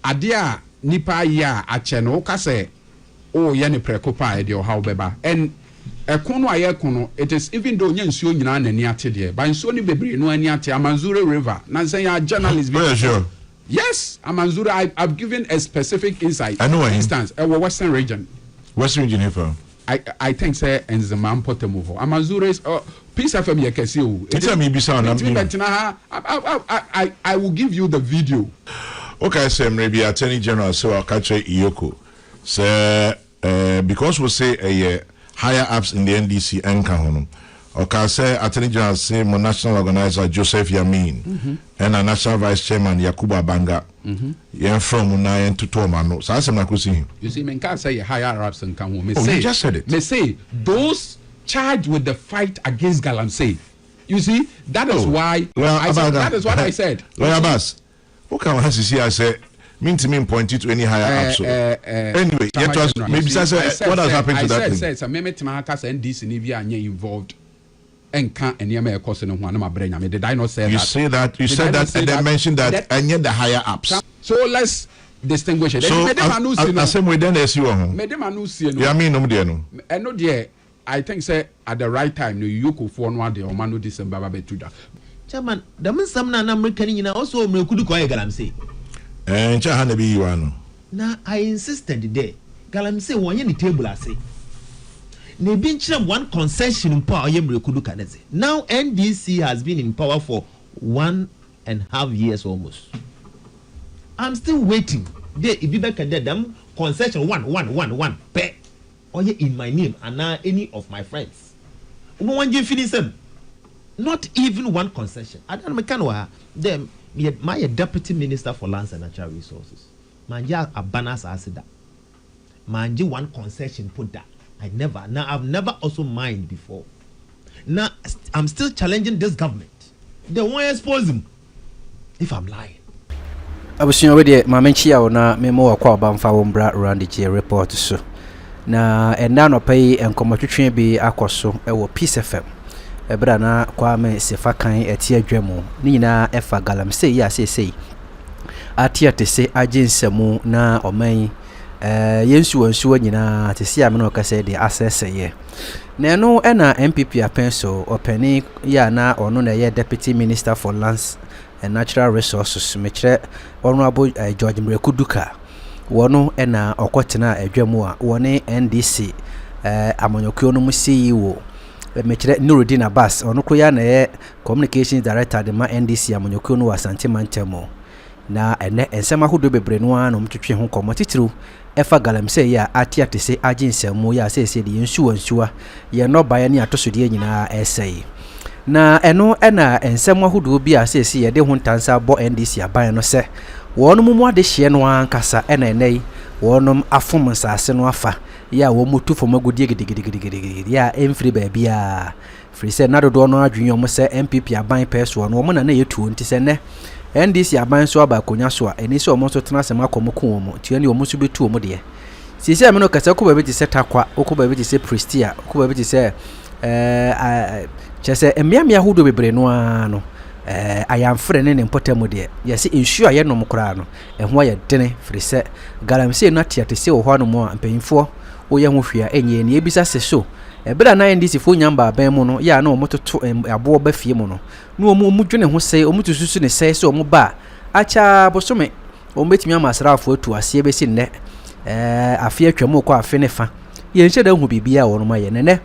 adia nipa ya ache no ka say oh ye ne preko pa e de o how beba and ekono aye kono it is even though nya nsuo nyina na ni ate de ba nsuo ni bebre no ani ate Amanzure river na say ya journalist be sure. Yes, Amanzure, I've given a specific insight. I know. Instance, Western region. Western region here. I think say and the man put them over. Amanzure is peace FM yekesi. Tell me be sound. I will give you the video. Okay, so maybe Attorney General so I'll catch Iyoko. So because we say a higher ups in the NDC and Kahono. Okay, say Attorney General say my national organizer Joseph Yamin and a national vice chairman Yakuba Banga. Yeah, from Unayan to Tomano. So I say him. You see, men can't say higher ups and come home. You just said it. They say those charged with the fight against Galamsey. You see, that is why that is what I said. Lawyer Bass, who can I see? I say mean to mean pointed to any higher ups. Anyway, maybe I said what has happened to that thing. I said, NDC Nivia involved. And can't and yama cost no one my brain. I mean, did I not say you that? Say that you said that and then mentioned that and yet the higher ups. So let's distinguish it. So I same way then as you are home. Madam Anusi, no. I mean no dear no. And no dear, I think say at the right time you could for one day or Manu December betuda. Chairman, the man some American in also Mireku ko Galamsey. And Chahana be you ano. Now I insisted there. Galamsey one the table I say. They been one concession in power. Now NDC has been in power for 1.5 years almost. I'm still waiting. They if you back at them concession one pay or in my name and now any of my friends. No one you finish them. Not even one concession. I don't know them. My deputy minister for lands and natural resources. Manja abanas asida. Manja one concession put that. I've never also mined before. Now, I'm still challenging this government. They won't expose him if I'm lying. I was already Mamenchia na memo kwa bamfa wombra around the report so. Na enda no pay and commentary be akoso ewo Peace FM. Ebra na kwa me Sefa kan etie dwemu. Ni nyina efa Galamsey ya sei. Atia te se aginsemu na oman yensu wansu nyina te sia me no ka se de assess ye na no na MPP apenso openi ya na ono na ye deputy minister for lands and natural resources mekire honorable George Mireku duka wono na okotena adwamu a woni NDC amanyokio no mu CEO mekire Nuruddin Abbas ono ko ya na ye communications director de ma NDC amanyokio no Asante Mantemo na ene ensema hodo bebre no a no mtwetwe ho komotitiru efa Galamsey ya atia te se aginsemu ya sese de yensuwa ye no baye ni atosode nyina esai na eno na ensema hodo bi a sese ye de ho ntansa bo NDC aban no se wonum mu ade hye no ankasa enenei wonum afom nsase no afa ya wo mutu fo magudie gidigidi ya emfiri ba bia free se na dodo no adwenyo mo se MPP aban peso no mo na yetu ntise ne NDC aban so aba konya so a eni se omo so tena sema akomo omo tiani omo so betu omo de sisi ameno kasa ko ba bi se takwa ko ba bi se prestia ko ba bi se chese emiamia hudo bebre no ano ayamfre ne mpotemu de yesi ensure ye no mkora no eho ya dene free se Galamsey no atiate se wo hwanu mo ampanyimfo wo ye ho hwia enye ne ebisa se so ebra na NDC fo nyamba aban mu no ya na omototo abo ba fie mu no na omu dwene ho sei omutususu ne sei se omu ba acha bosome ombetimi amasrafo atu ase besi ne afi atwamu ko afi ne fa ye nhyeda hu bibia wo no ma ye ne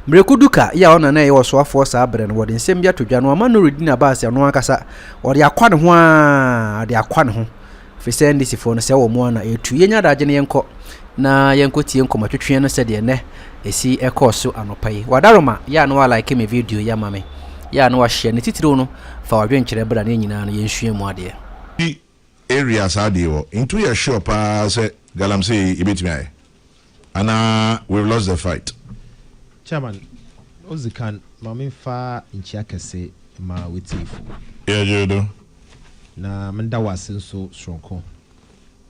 Mireku duka ya ona na ye wo so afo sa abre no wode nsem bia todwa no ama Nuruddin Abbas no akasa wode akwa ne ho a de akwa ne ho fi se NDC fo no se wo mu na etu ye nya daje ne yenko na yenko tie nkomatwetwe no se de ne esi ekoso anopai wadaroma ya no like me video ya mame ya no share ne titiro no fa wadwenkyere bra ne nyina no yenhue mu ade areas adewo into your shop say Galamsey ibetimi ai ana we've lost the fight. Chairman Ozikan mame fa nchia kese ma wetifu you do na menda wasenso stronko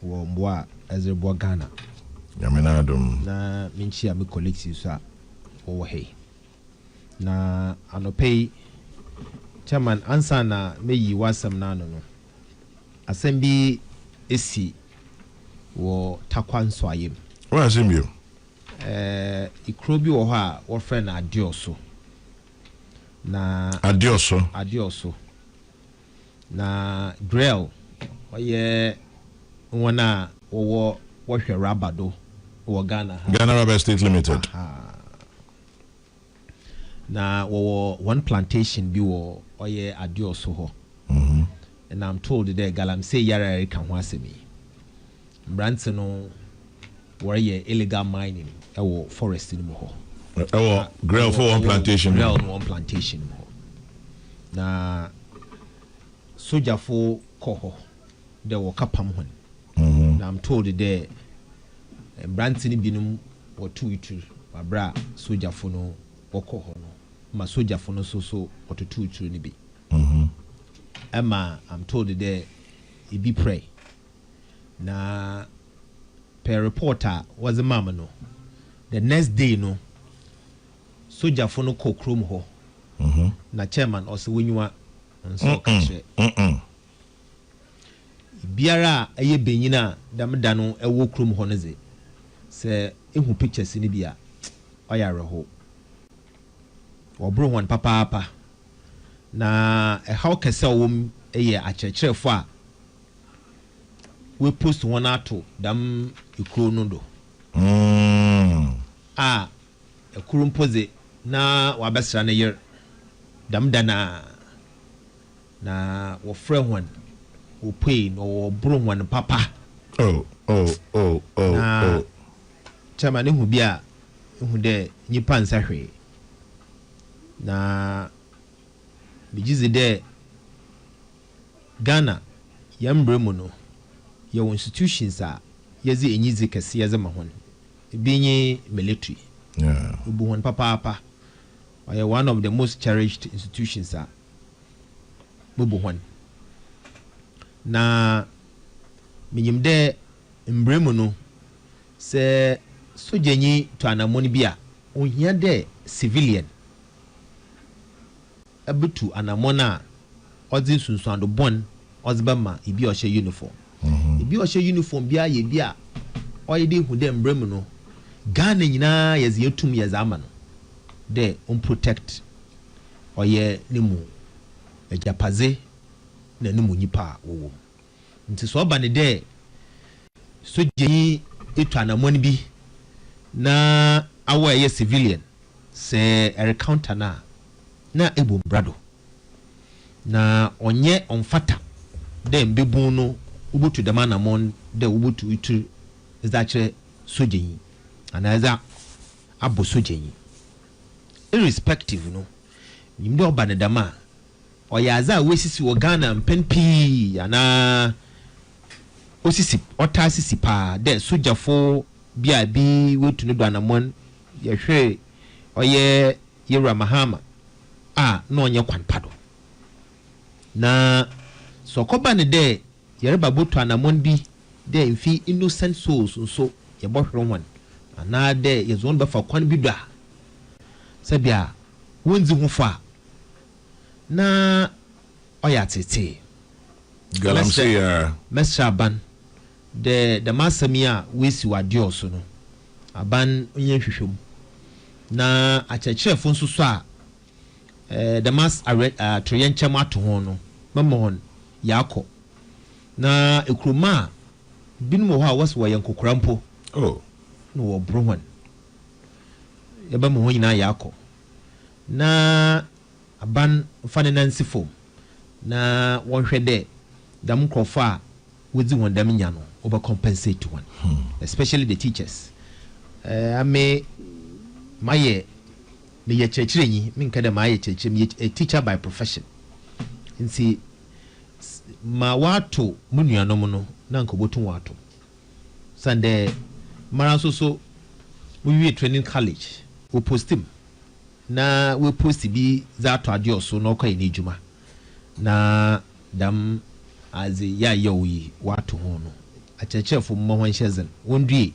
wo mboa ezebo Ghana yamena dum na minchi am collective so wo he na anopay Chairman answer na meyi wasam na no asem bi esi wo takwa nso ayem Where is him you? Ikro bi wo ho a wo frɛ na adioso na adioso na grill oye wona wo hwɛ rabado wo Ghana Rubber State Limited. Na one plantation bi wo oye adioso ho. And I'm told that Galamsey yara kan ho asemi. Branson no where illegal mining e forest ni mo ho. Grill for one plantation. Grill no one plantation mo. Na soja fo koho there wo kapam ho. Na I'm told that Branson binum wo tuitu abra soja fo no wokoho no. Ma soja fo no so otutu ni bi. Emma, I'm told that he be pray. Na per reporter was a mama no. The next day no. Soja for no cook room ho. Na chairman also when you are on so country. Biara aye benyina dam dano e wo krom ho neze. Se ehu pictures ni bia. Oyare ho. Obro one papa. Na how kese wom eye akyerkyerefo a we post one ato dam ikro no do ekuru mpoze na wabesra na yer dam dana na wo frɛ hon wo pay no wo bro hon papa chama ne hu bia hu de nyipa nsahwe na bijize de Ghana yambremu no your institutions are yezi enyize kese yeze mahon ebinye military ubu hon papa one of the most cherished institutions are bubu hon na minyim de mbremu no se sojanyi to anamoni bia ohia de civilian abutu anamona odi sunsuando bon ozbama ibi o hye uniform ibi o hye uniform bia ye bia oyede hu dem brem no Ghana nyina yeze yetum yeze ama no de on protect oye nimu ejapaze na nimu nyipa wo nti so ba ne de sojenyi etu anamoni bi na awa ye civilian se recounter na ebo brado na onye onfata de mbebu no ubutu de manamon de ubutu itu izache sojenyi anaza abo sojenyi irrespective no nimde oba ne dama oyaza wesisi wo Ghana mpenpi ana osisi otasisi pa de sojafo bia bi wetu no do anamon yehwe oye yera Mahama na onye kwanpado na sokoba ne de yereba botu anamon bi de mfi innocent souls nso ye bohwere won ana de yezon ba fa kwan bi do a sabia wonzi hu fa na oya tete Galamsey meshaban de masamia wesi wadioso no aban onye hwehwem na akyerkyerefo nso so a the mass troyenchem ato ho no mamon yakọ na ekroma binum ho a waso yenkokora mpo no wo brohon yaba mo nyina yakọ na aban fanenansi fom na wonhwe de dam krofa a wodi won dam nya no over compensate one especially the teachers ame maye me ye chechirenyi minka de maye chechire me a teacher by profession nti ma wato munuanom no na nkobotu wato sande mara so we training college we post him na we post bi za to ade oso na okwa ni djuma na dam azi ya yoyi wato ho no achechefo mo ho nhyezen wondue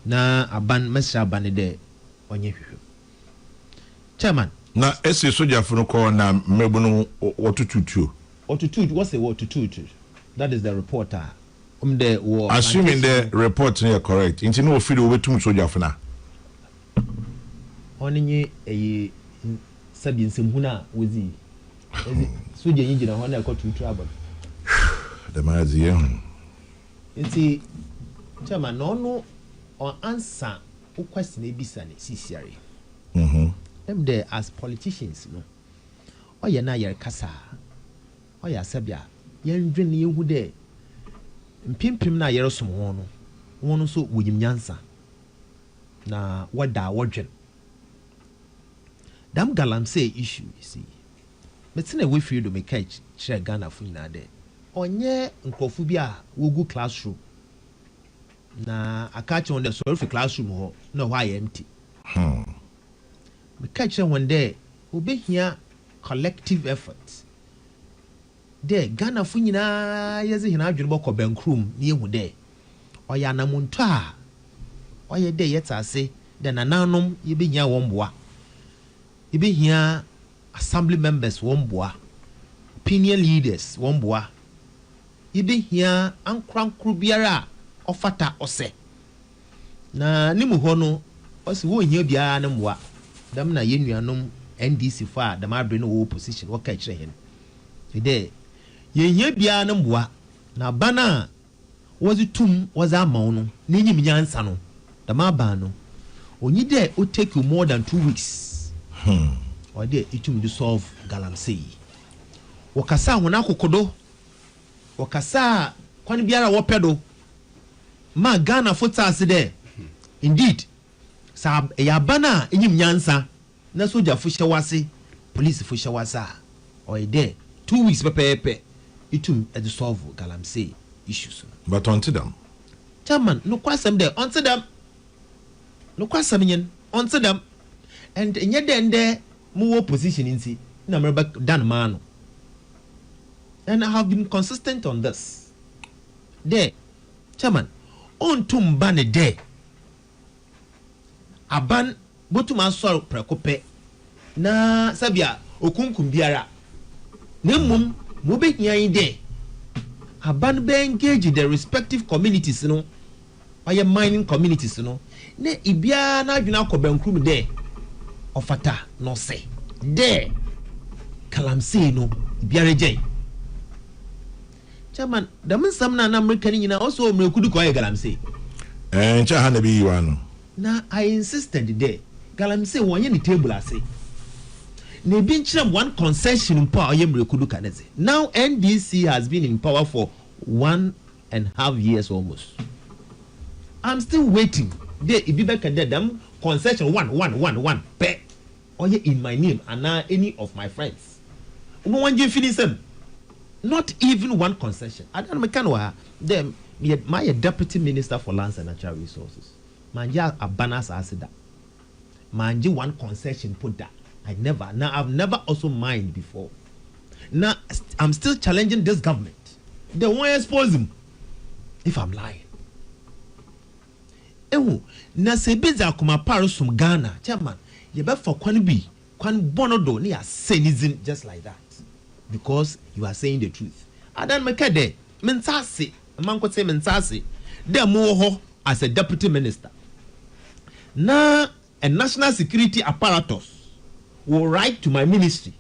na aban mesra ban de onye hwehwe chairman na ese soja funu ko na mebu no otututu what's a what to that is the reporter The war. Assuming the report is correct, into no field over too much soldier for now. Only a Sabin Simhuna with the Sujan engine on a got to trouble. The man is young. It's Chairman, no or answer who question a bisani, CCRE. Them there as politicians, no. Or you're not your casa. Or your Sabia, young dream you would there. Pimpim na yero som wono wono so wojim nyansa na wada wodwen dam Galamsey issue you see metina we free do make chere Ghana fu nyina de onye nkrofu bia wogu classroom na akache on the sorry for classroom ho na why empty me chere one day obehia collective effort de Ghana fu nyina yeze hina adwene bokọ bankrum ni ehu de oya namunto a oye de yetase de nananom yebehia womboa yebehia assembly members womboa opinion leaders womboa yebehia ankrankru biara ofata ose na nimu ho no osi wo hia biara ne mboa dam na yenuanom NDC fa dam abre no wo position wo ka kire hen de ye bia na mboa na bana wazi tum wazi amaw no na nyim nyansa no da ma ba no onyi de o take you more than 2 weeks or de itum dissolve Galamsey wakasa hona akokodo wakasa kwan biara wo pedo ma Ghana fotase de indeed sa ya bana nyim nyansa na soja fu hyewase police fu hyewasa or de 2 weeks pepepe itum e solve Galamsey issues but onto them chairman no kwasem there onto them no kwasem yen onto them and nye de mu position inti na mereba dan man and I have been consistent on this there chairman on tum ban de aban botuma sor prekope na sabia okunkum biara na mum mo be hian de aban be engage the respective communities no oye mining communities no na ibia na adwena akobankrum de ofata no say de Galamsey no biara gen chairman da mun samna na America nyina also Mireku ko oye Galamsey ncha ha na bi yiwa no na I insisted there Galamsey wonye ni table ase na bi nkyerem one concession mpo oye Mireku kaneze. Now NDC has been in power for 1.5 years almost. I'm still waiting there ibi be kan dem concession one pe oye in my name and any of my friends we want you finish them not even one concession. I don't know them my deputy minister for lands and natural resources manja abanas asida manje one concession put that I've never also mined before. Now I'm still challenging this government. They won't expose him if I'm lying. Na sebeza kuma parosum Ghana, chairman. You bet for kwan bonodo ni a cynicism just like that because you are saying the truth. Adan mekade mentase, manko say mentase. They mo as a deputy minister. Na a national security apparatus will write to my ministry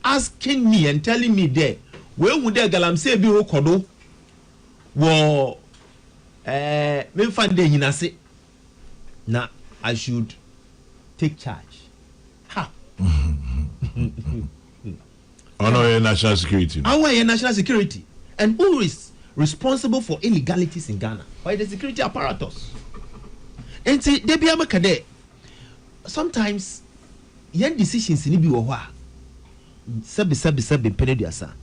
asking me and telling me there where would the Galamsey be rekodo wo me fande nyinase na I should take charge ha our national security national security and who is responsible for illegalities in Ghana by the security apparatus and see they be amakade sometimes yen decisions ni bi wo ho a sabi peneduasa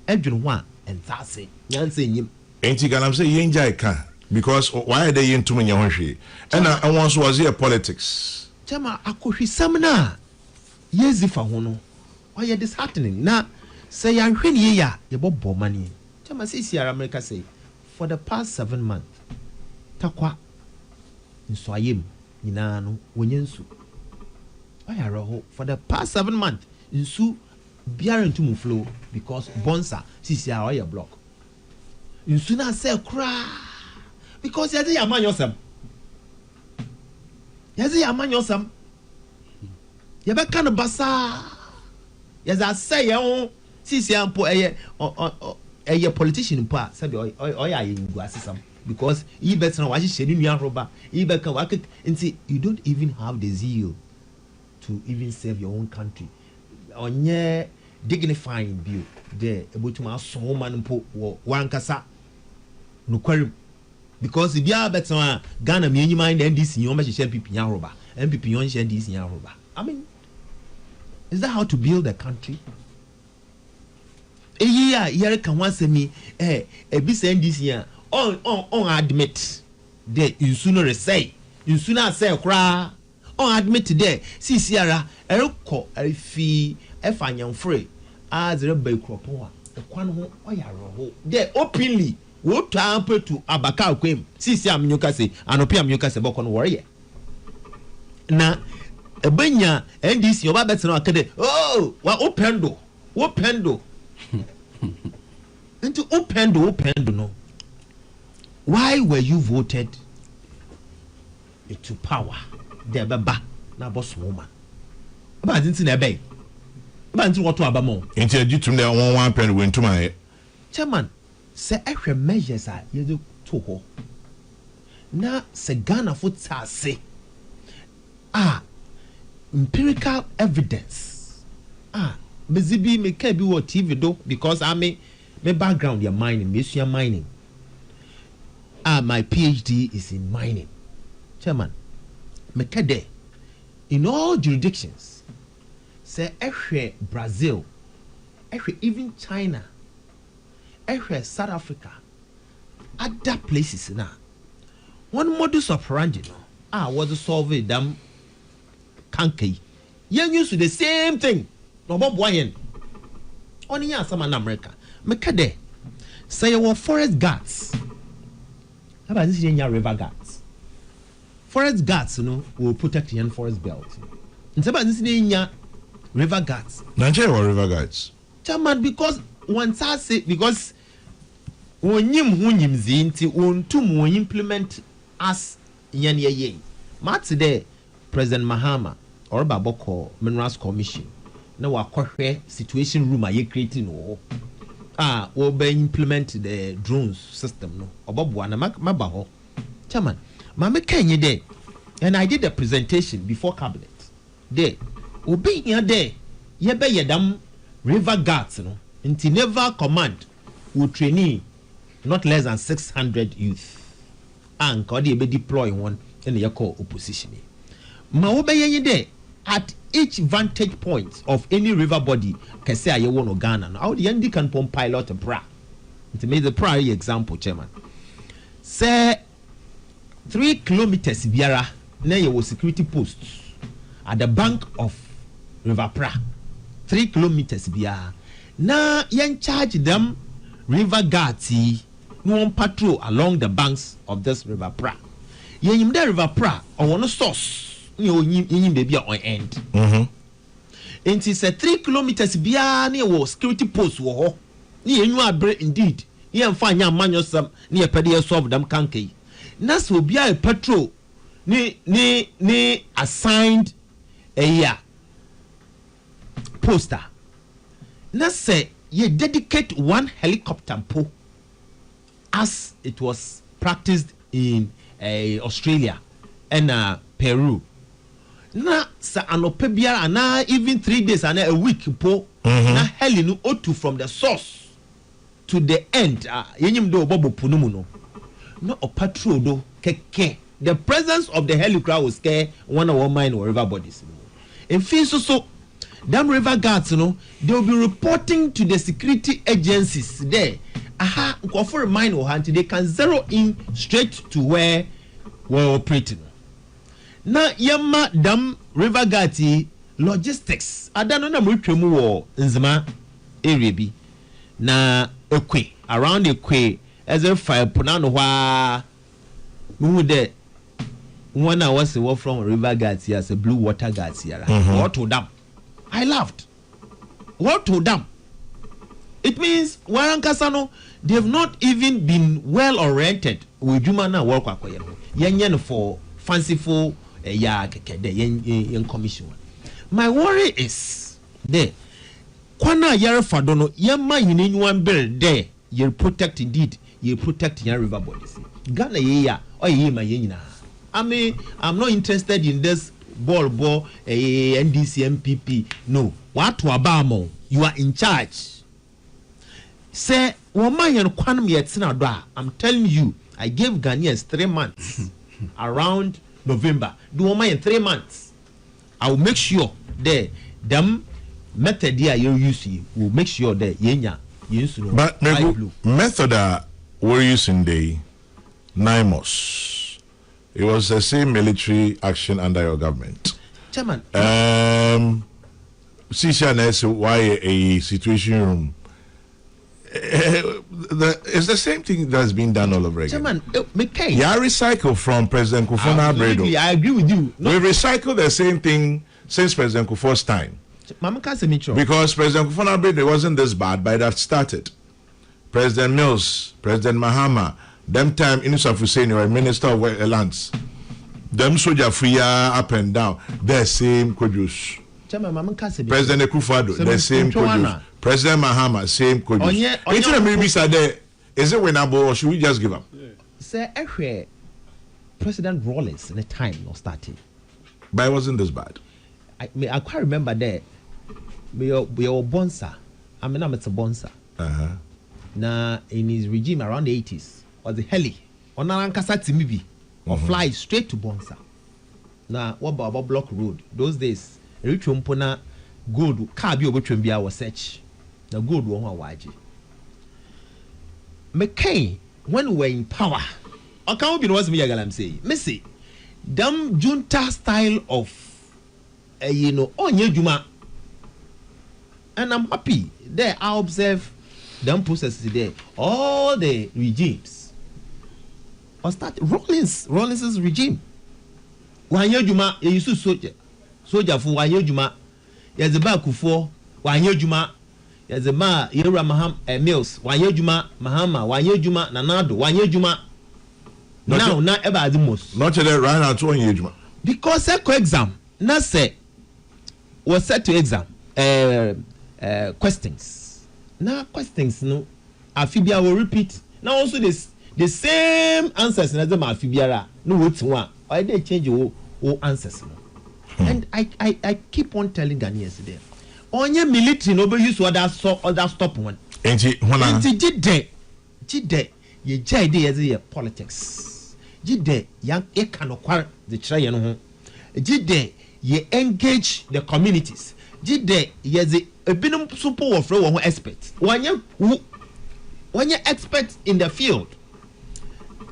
edwin ho a entase nyanse nyim enti Galamsey yenja eka because why they yin too many hwe and I once was here politics chama akohwisam na yezifa ho no why disheartening na say yan hwe ne ya ye bobbo mani chama say Sierra America say for the past 7 months takwa nso ayem nyina no wonyensu for the past 7 months nsu biara ntum flow because bonsa sisi a oya block nsu na say kra because yɛde yɛ amanyɔsɛm yɛbɛka no basaa yɛdze asɛ yɛn ho sisi ampo ɛyɛ politician mpo a sɛbi ɔyɛ ayɛngu asesam because yi bɛtena wahyehyɛ ne nua roba yi bɛka wakek nti you don't even have the zeal to even serve your own country ɔnyɛ dignifying bio de ebotuma aso wo man mpo wɔ wankasa no kwarim because if you are better Ghana me enyima in NDC you hyehyɛ MPP nya roba MPP you hyehyɛ NDC nya roba I mean is that how to build a country eya yere kan wanse mi ebisa NDC a on admit the insu no resay insu na say kra on admit there sisiara ereko afi efanyamfre a zero by kropo a ekwan ho oyaro there openly wo tampe to abaka akwem sisi amnyuka se anopi amnyuka se boko no worry na ebenya NDC oba better no akade oh wa opendo into opendo no why were you voted to power there baba na boss woman about nti na ebe about nti what to abamo nti agitum na 1 pen we ntuma chairman se ehwe measures a yedo to ho na se Ghana fo tsase empirical evidence bezibi me ka bi wo TV do because me background ya mining me sua mining my PhD is in mining chairman me ka there in all jurisdictions say ehwe Brazil ehwe even China ehwe South Africa other places na one modus operandi no was solve them kankai yen use the same thing no bobo yen oni ya sama na America make there say your forest guards how about this yen river guards forest guards will protect yen forest belt and about this yen river guards Nigeria or river guards chairman because once I say because wonyim zinti ontum won implement as yen ye mat today President Mahama or Baboko Minerals Commission na wakɔhwɛ situation room aye creating no we be implement the drones system no oboboa na maba ho chairman mama kenye there and I did a presentation before cabinet there obi here there ye be yedam river guards no inti naval command will trainee not less than 600 youth and they be deploy one in the opposition ma wo be yen there at each vantage point of any river body kese aye wo no Ghana no how the NDC can pump pilot bra it made the prior example chairman say 3 kilometers biara na ye wo security posts at the bank of river pra 3 kilometers biara na yen charge them river guards no one patrol along the banks of this river pra yen the river pra on one source yin baby on end and it's a 3 kilometers bia near wo security post wo ho ni enyu abre indeed ni emfa nya manyosam ni epede solve them kankai na so bia patrol ni assigned a year poster na say ye dedicate one helicopter po as it was practiced in Australia and Peru na sa anope biara na even 3 days and a week po na heli no otu from the source to the end yenyim do obobo punumu no patrol do keke the presence of the helicopter will scare one of our mine or river bodies in so them river guards they will be reporting to the security agencies there go for a mine or they can zero in straight to where we're operating. Na yamma dam river gati logistics adano na mutwemu wo nzima area bi na ekwe around ekwe as a fire punano hwa mu de one I was from river gati as a blue water gati what to dam I laughed what to dam it means warankasa no they've not even been well oriented with human and work yen for fanciful yen commission. My worry is there. Kwana yare fadono yama yinenwan bill there. You protect indeed. You protect your river bodies. Ghana yeya or yema yenina. I mean, I'm not interested in this ball NDC MPP. No. What to abamo? You are in charge. Say, woman kwanum yetina da. I'm telling you, I gave Ghanaians 3 months around November. Do woman 3 months. I will make sure there them method there you use will make sure that yenya use no. But method we're using the NIMOS. It was the same military action under your government. Chairman. Why a situation room. It's the same thing that's been done all over again. Chairman, yeah, recycle from President Kufona Bredo. I agree with you. No. We recycle the same thing since President Kufuor's time. Because President Kufona Bredo wasn't this bad, but it had started. President Mills, President Mahama, them time Inusaf Hussein were Minister of Lands. Them soldier free up and down. The same produce. President Akufo-Addo, the same produce. President Mahama, same produce. Is it winnable or should we just give up? Sir, President Rawlings in the time not starting. But it wasn't this bad. I quite remember there. We are Bonsa. I mean, it's a Bonsa. Now, in his regime around the 80s, was the heli. On Arankasa Timibi, or fly straight to Bonsa. Now, what about Block Road? Those days, Richumpona gold, car be over Trimbia was such. The gold one waji. McCain, when we were in power, I can't be was me Galamsey. Missy, damn junta style of onye Juma. And I'm happy. There I observe them processes there. All the regimes or start Rawlings's regime. Wanye Juma, you used to soldier for Wanye Juma. There's a back for Wanye Juma. There's a ma Yera Maham Mills, Wanye Juma, Mahama, Wanye Juma, Nanado, Wanye Juma. Now, not ever the most. Not today, right now, 2 years. Because exam, not say was set to exam questions. Now questions no Afibia will repeat. Now also this the same answers in the Afibia. No what's one. Or they change your answers. And I keep on telling Ghanaians there. On your military nobody use other stop one. Jide ye jide as a politics. Jide young ekanokwa the try no. Jide ye engage the communities. Jide ye the ebinum super of one expert. When you expert in the field.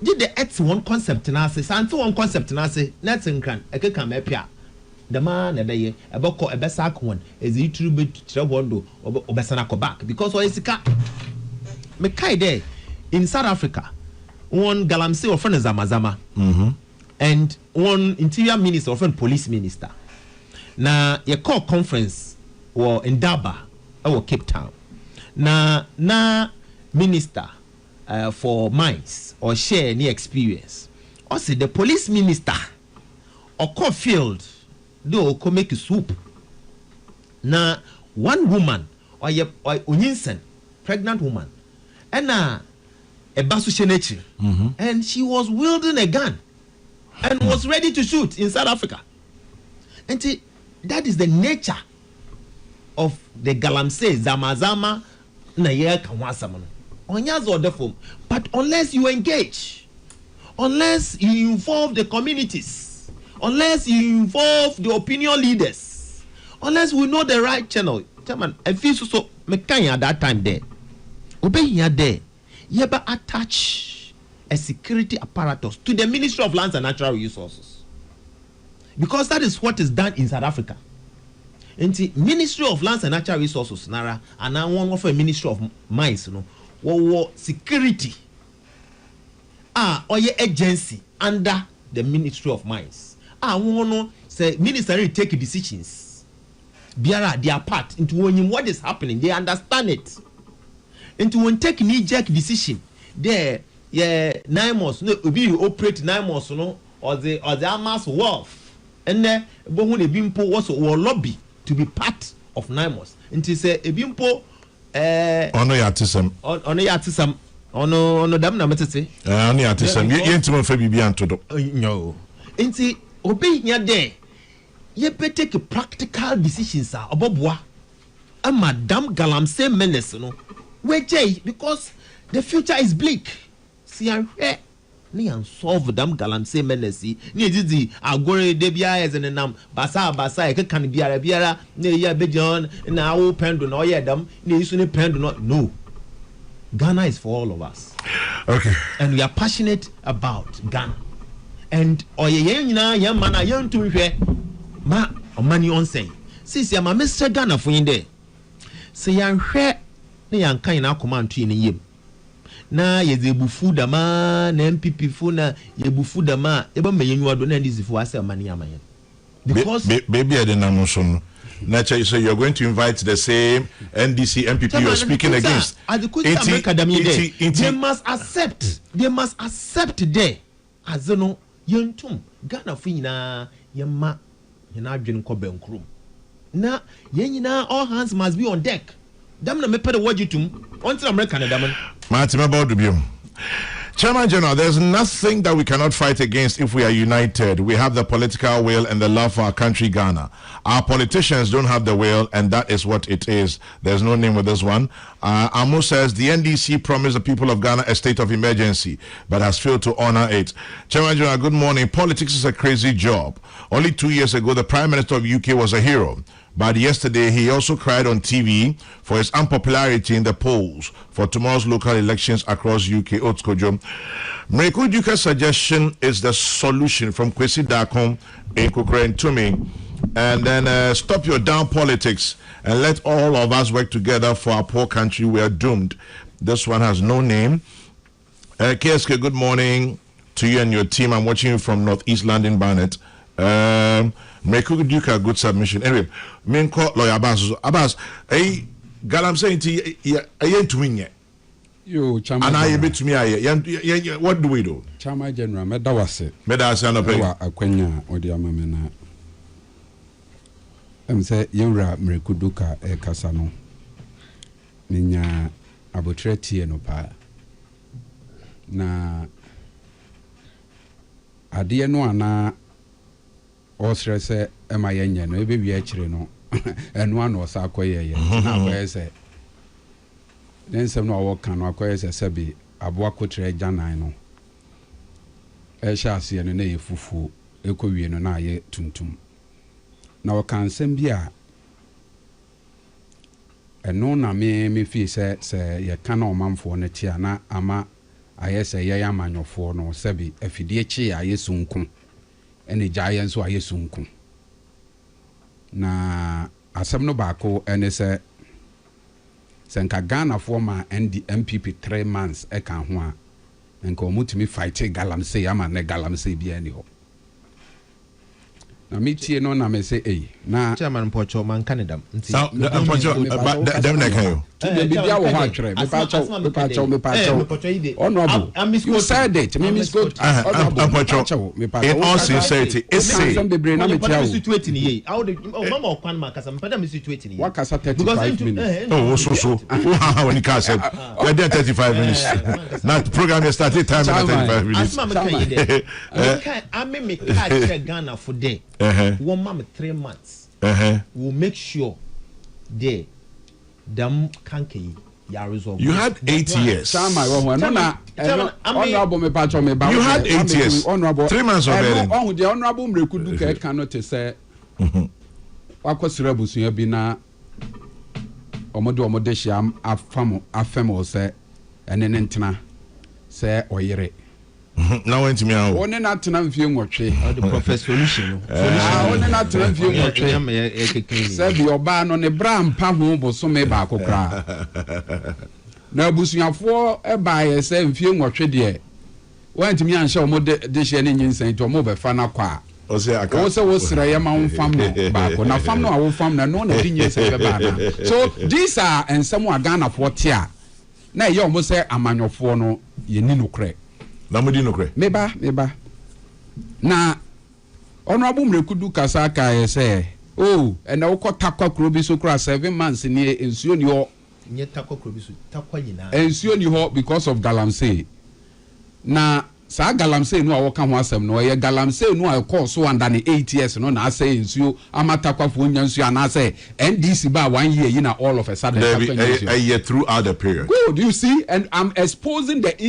Jide X one concept na say santo one concept na say net nkran ekeka mapia. The man ebeye eboko ebesak one is it true be trewondo obesana ko back because o isika me kai there in South Africa one Galamsey or friend Zamazama and one interior minister or friend police minister na ye call conference or in Durban or Cape Town na minister for mines or share any experience or say the police minister or call field do ko make soup na one woman or unyinsen pregnant woman and a basu shenechi and she was wielding a gun and was ready to shoot in South Africa. And that is the nature of the Galamsey Zamazama na ye kanwasama onyazo odefom. But unless you engage, unless you involve the communities, unless you involve the opinion leaders, unless we know the right channel, chairman, I feel so mekanya at that time there. Obey here there, yeba attach a security apparatus to the Ministry of Lands and Natural Resources, because that is what is done in South Africa. And the Ministry of Lands and Natural Resources, Nara, and now one of a Ministry of Mines, security, or your agency under the Ministry of Mines. I want to say ministry take decisions. Biara their part into what is happening. They understand it. Into one take knee jerk decision there. Yeah, 9 months. No, we operate 9 months. No, or the Amas wealth, and then but when a bimpo was or lobby to be part of 9 months. Into say a bimpo. Ono yatisem. Ono yatisem. Ono dam na metete. Ono yatisem. Yentimo fe bibi antodo. No. Into obey here there. You better take practical decisions, sir. Obobwa. And Madame Galamsey menace, no. Wait, because the future is bleak. See, I hear. Ni solve Madame Galamsey menace. Ni didi agore debia as an enam. Basa. Eke can be a biara. Ne ya bejon. Na awo pendo no ye dam. Ne isu ne pendo no. No. Ghana is for all of us. Okay. And we are passionate about Ghana. And oye na ye mana ye ntu hwe. Ma money on saying. Since ya ma Mr. Ghana for in there. Say yan hwe na yan kan na command to in yem. Na ye zebufu da ma na MPP fu na ye bufu da ma e ba meyenyu ado na NDC fu ase mani amayen. Because baby I didn't know so. Nature, so you're going to invite the same NDC MPP you're speaking against. They must accept there. As you know, yentum Ghana fina yema yena adwen ko benkrum. Na yenyina all hands must be on deck. Dam na mepede wajitum until America na dam. Martin about to be. Chairman General, there's nothing that we cannot fight against if we are united. We have the political will and the love for our country, Ghana. Our politicians don't have the will, and that is what it is. There's no name with this one. Amo says the NDC promised the people of Ghana a state of emergency, but has failed to honor it. Chairman General, good morning. Politics is a crazy job. Only 2 years ago, the Prime Minister of UK was a hero. But yesterday, he also cried on TV for his unpopularity in the polls for tomorrow's local elections across UK. Otskojo. Mireku Duka's suggestion is the solution from Kwesi Dakom in Kokore Ntumi. And then stop your down politics and let all of us work together for our poor country. We are doomed. This one has no name. KSK, good morning to you and your team. I'm watching you from Northeast London, Barnet. Mireku Duka, good submission. Anyway, main court lawyer Abbas, Galamsey, I ain't to win yet. You, Chairman. And I bet to me, what do we do? Chairman General, Medawase. Medawase, no pay. Akwenya, Odiamamena. Say, Yura Mireku Duka, Kasano. Ninya abotreti no pa. Na adie no ana osre se ema yenye no ebe wi akire no enu ana osa akoye ye na akoye se den sem no wo kan no akoye se sebi abo akotre janan no e sha ase no na ye fufu ekowie no na ye tuntum na wo kan sem bia enu na me fi se ye kan na omamfo no tia na ama ayese ye yamanyofo no sebi afidie chi ayesunkum ene jayen so ayesunkum na asem no baako ene se senka Ghana for ma MPP 3 months e kan ho a enka omutumi fight Galamsey ama ne Galamsey bia ni ho na mitie no na me se na chairman Pocho man Canada so dem na kan to be bia wo ho atwere me pa chaw honorable you said it me misquote honorable in all sincerity it's say na me tia situate ni ye how the mama okwan ma kasa mpeda me situate ni ye wakasa 35 minutes oh so when you can say we are 35 minutes now the program is started time 35 minutes asma me kan ye me ka Ghana for day 1 month 3 months we'll make sure they them kanke ya resolve. You had 8 years. Honorable me patch me ba. You had 8 years. Honorable 3 months already. On the honorable Mireku Duka cannot say wakosira busuya bi na omode hia afam say ene ntena say oyere. Now went to me out. One na tena mfie nwotwe. The professionalism. One na tena mfie nwotwe. Say bi oba no ne bra mpa ho bosome ba akokra. Na busuafo e ba ye say mfie nwotwe de. Went to me and show omode de hia ne nyinsan to omo be fa na kwa. O say wo sere ye ma wo fam no ba ko na fam no a wo fam na no na di nyinsan be ba na. So these are and some Ghana for tia. na ye almost say amanyofo no ye ni no kre na mo di no kre meba na honorable Mireku du kasa ka say oh and na woko takwa kro bi so kra 7 months ni ensuo ni ho nye takwa kro bi so takwa nyina ensuo ni ho because of Galamsey na sa Galamsey no a woka ho asem no ye Galamsey no a course so under the 8 years no na say ensuo amatakwa fo nyansuo ana say NDC ba 1 year you na all of a sudden a year throughout the period. Good, you see, and I'm exposing the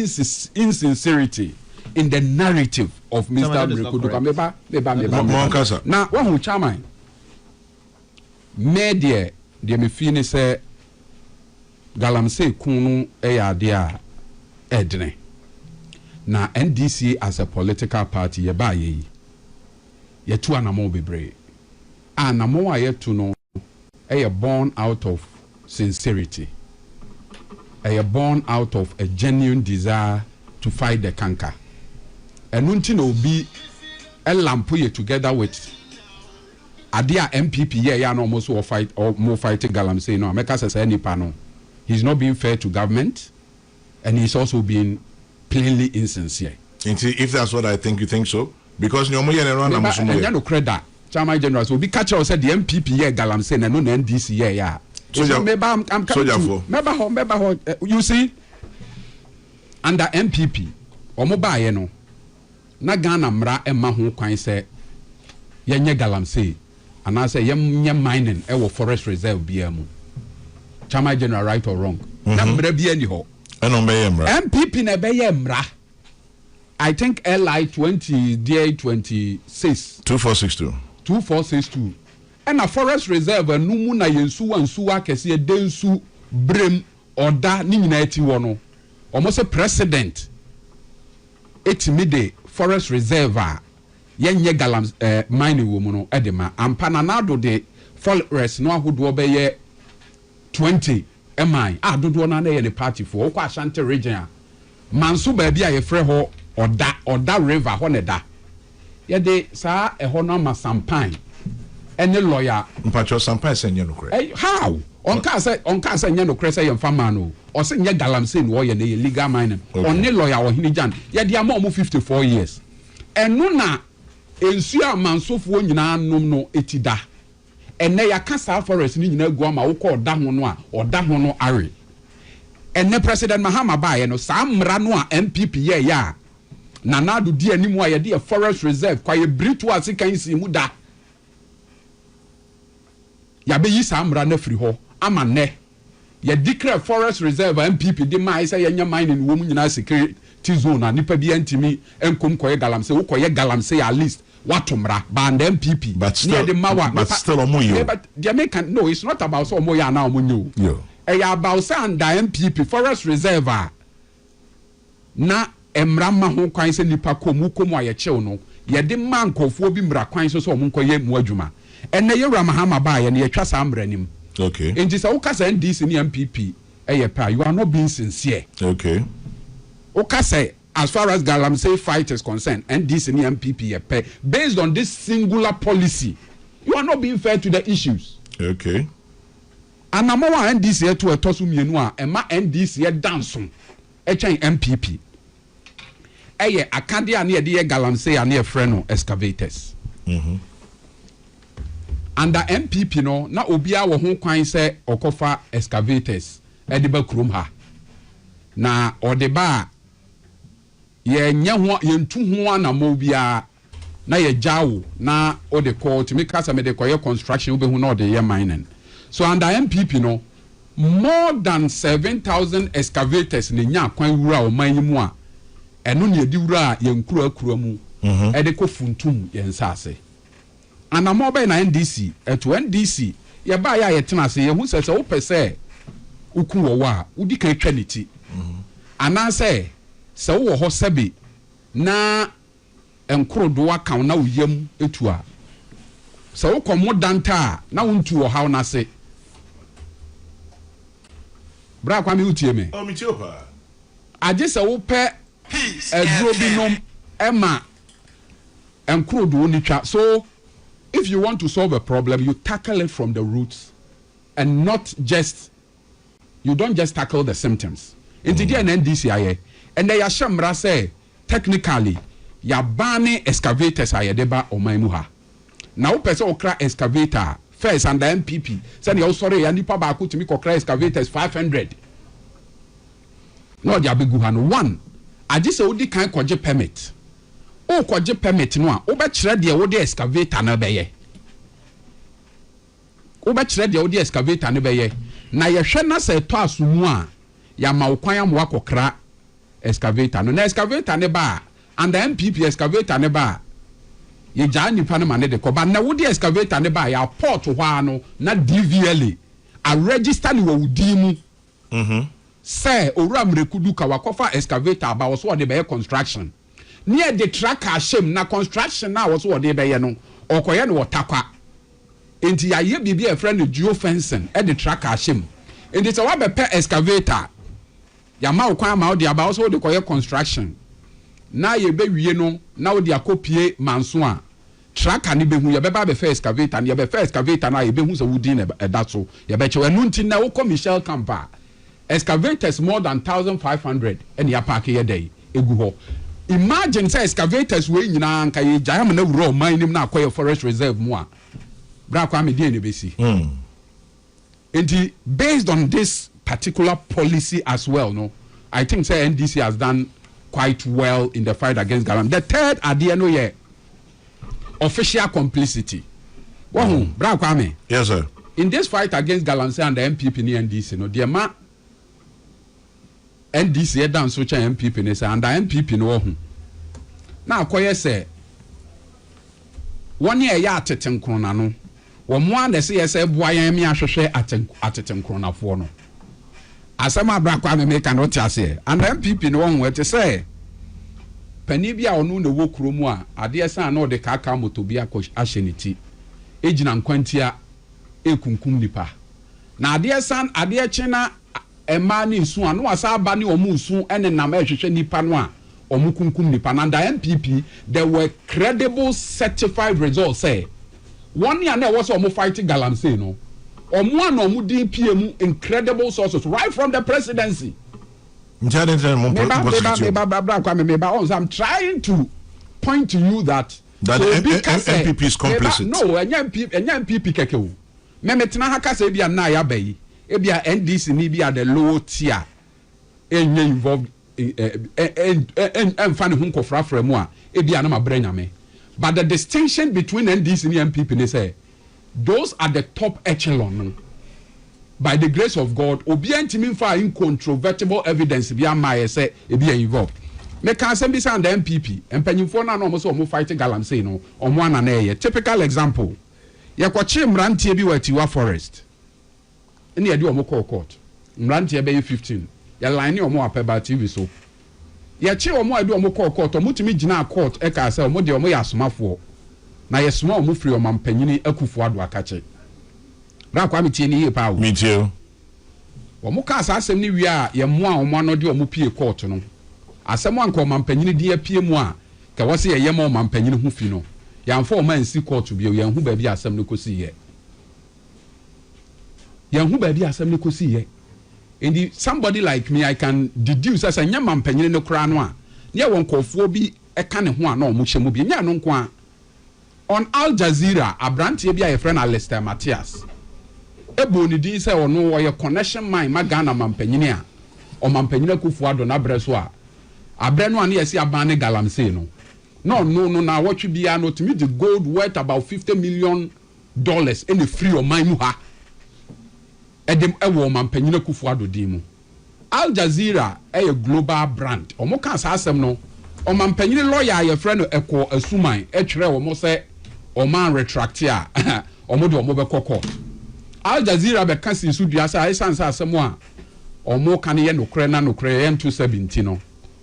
insincerity in the narrative of Mr. Mireku. Meba. Now, what who chairman? Media, the me feel say Galamsey kunu eya edne. Na NDC as a political party ye ba ye. Ye tu anamo bebre. Anamo a ye tu no born out of sincerity. Are born out of a genuine desire to fight the canker. And until no be a lampuye together with Adia MPP, yeah, no almost or fight or more fighting Galamsey. No, America says any panel. He's not being fair to government, and he's also being plainly insincere. If that's what I think, you think so? Because no more than no credit. Chairman General, so be catcher said the MPP, yeah, Galamsey, and no NDC, yeah. So maybe I'm coming to remember, you see, under MPP, or mobile, no, na Ghana mra emma ho kwan say yenye Galamsey, and I say yenye mining ewo forest reserve biamu. Chairman General, right or wrong? Na mra bi ani ho. MPP na be ye mra. I think LI 26 2462. And a forest reserve and numu na yensuwa kesi densu brem oda ni nyina eti wono almost a president etimide forest reserve yenye Galams mining wo mu no edema ampa na nado de forest no ahodo obeye 20 mi adodo na ye ne party for okwa Ashanti region manso ba bia ye frɛ ho oda river ho ne da ye de sa ɛhɔ no masampan any lawyer mpacho sampai senye no kre how onka say nye no kre say yemfa man no o say nye Galamsey no ye na illegal mining only lawyer o hinijan ye de am 54 years eno na ensu amansofo nyina nom no etida ene ya kasa forest ni nyina gu ama wo ko oda ho no are ene president Mahama ba ye no sa mra no a MPP ye ya na nado di animu a ye de forest reserve kwa ye britu asikan si mu da ya be yi samra na firi ho ama ne ya declare forest reserve MPP de mai say yenya mining wo mu nyina security zone na nipa bi antimi enkom koye Galamsey wo koye Galamsey at least watomra band MPP but still omoyo but the American no it's not about so omoyo na omonyo ya about say and MPP forest reserve na emra ma ho kwan se nipa komu aye chew no ye de man kofo bi mra kwan so omo koye mu adwuma ene ye Mahama ba ye ne ye twa sa amranim okay enti sa ukasa NDC ni MPP pa you are not being sincere okay ukasa as far as Galamsey fight is concerned NDC ni MPP based on this singular policy you are not being fair to the issues okay anamo wa NDC to etosu mienu a ema NDC ye danso chen MPP akade ane ye de Galamsey ane ye frɛ no excavators under MPP no na obia wo ho kwan se okofa excavators de ba krom ha na ode ba ye nya ho ye ntu ho anamo bia na ye jawo na ode call to make us me de koye construction obe hu na ode ye mining so under MPP no more than 7,000 excavators ne nya kwan wura o man yimu a eno ne edi wura ye nkura akura mu e de ko funtum ye nsase anamo be na NDC eto NDC ye ba ya ye tena se ye hu se wo pese ukun wo wa udi kan twa niti ana se wo ho sebe na enkrodo aka na uyam etu a se wo komo danta na wontu wo haw na se bra kwa mi utie me o mi tie opa age se wo pe eduro binom ema enkrodo ni twa so if you want to solve a problem, you tackle it from the roots and you don't just tackle the symptoms. Inti dia NDC aye. And they are say technically ya bani excavators aye deba oman mu ha. Na wo pese okra excavator first and the MPP. Say you sorry ya nipa ba ko timi kokra excavators 500. No dia begu ha no one. Aje se odi kan koje permit. O koje permit no a wo be kire de wo de excavator na be ye. Wo be kire de wo de excavator na be ye. Na ye hwe na se to asumu a ya ma wo kwan am wa kokra excavator no na excavator ne ba and the MPP excavator ne ba ye ja nipa no ma ne de ko ba na wo de excavator ne ba ya port ho no na DVLA a register ni wo di mu say owura Mireku duka wakofa excavator ba wo so de be construction near the tracker shame na construction na wo so de be ye no okoye no watakwa enti ya ye bibia e friend geofencing e the tracker shame enti se wa be pe excavator ya ma okwan ma odi aba so de koye construction na ye be wie no na odi akopie manso a tracker ni be hu ye be ba be first excavator ni ye be first excavator na ye be hu se wudi na that so ye be che enu nti na wo Michelle Campa excavators more than 1500 and ya park ye day egu ho imagine say excavators we nyina anka ye jam na wuro man nim na akoye forest reserve mu a bra kwa me die ne be si enti based on this particular policy as well, no, I think say NDC has done quite well in the fight against Galamsey. The third idea, no, yeah, official complicity. Bra Kwame. Yes, sir. In this fight against Galamsey and the MPP in NDC, no, the ma NDC down switch MPP and the MPP no. Now, koye say 1 year ya teten krona no. One they say say boy me ahwehwe ateten krona fo no. Asama bra kwa me make no tiase and MPP no won we say pani bia onu na wo kromu a ade san na ode kaka moto bia ko ahyeniti ejina nkwantia ekunkum nipa na ade san ade chena ema ni nsu anu asa aba ni omu nsu ene nam ehwehwe nipa no a omu kunkum nipa na the MPP there were credible certified results say 1 year na was omu fight Galamsey no omu DPM incredible sources right from the presidency. I'm trying to point to you that MPP is complicit. No, MPP keke. Me metina haka se bia na ya bayi. E bia NDC ni bia the low tier. Enye involved en fan hu nkofra fra mu a e bia na mabre nyame. But the distinction between NDC and MPP ne say those are the top echelon. By the grace of God, obiantimi fa incontrovertible evidence bia ma say e bia involved. Me can say be say the MPP empanyimfo na no mo so mo fight Galamsey no omo ana na ye typical example ye kwachi mrantie bi watiwa forest ene ye de omo court mrantie be 15 ye line omo apeba TV so ye chi omo ade omo court omo timi gina court e ka say omo de omo ya asomafo na ye soma omo free omo mpanyini akufo ado akache ra kwa metie ni ye pa wo metie omo ka sa asem ni wi a ye mo a omo no de omo pie court no asem anko mampanyini di apie mu a ka wose ye yema mampanyini hu fi no yamfo man si court bi ye hu ba bi asem no kosi ye hu ba bi asem no kosi ye and somebody like me I can deduce as anya mampanyini no kra no a ne won kofo bi e ka ne ho a na omo hyemu bi nya no nko a on Al Jazeera abrante bi a ye friend Alistair Matthias ebo ni din say ono wo ye connection man magana mampanyini a o mampanyini kufu ado na breso a abre no ane yesi abane Galamsey no na watch bia no to me the gold worth about $50 million in the free of my muha edem ewo mampanyina kufu ado di mu Al Jazeera a global brand omo kan sa asem no o mampanyina lawyer ye friend eko asuman e twere omo se o man retract a omo de omo be kokko Al Jazeera be kan si su dua sa isansa asem a omo kan ye nokre na nokre ye 270 no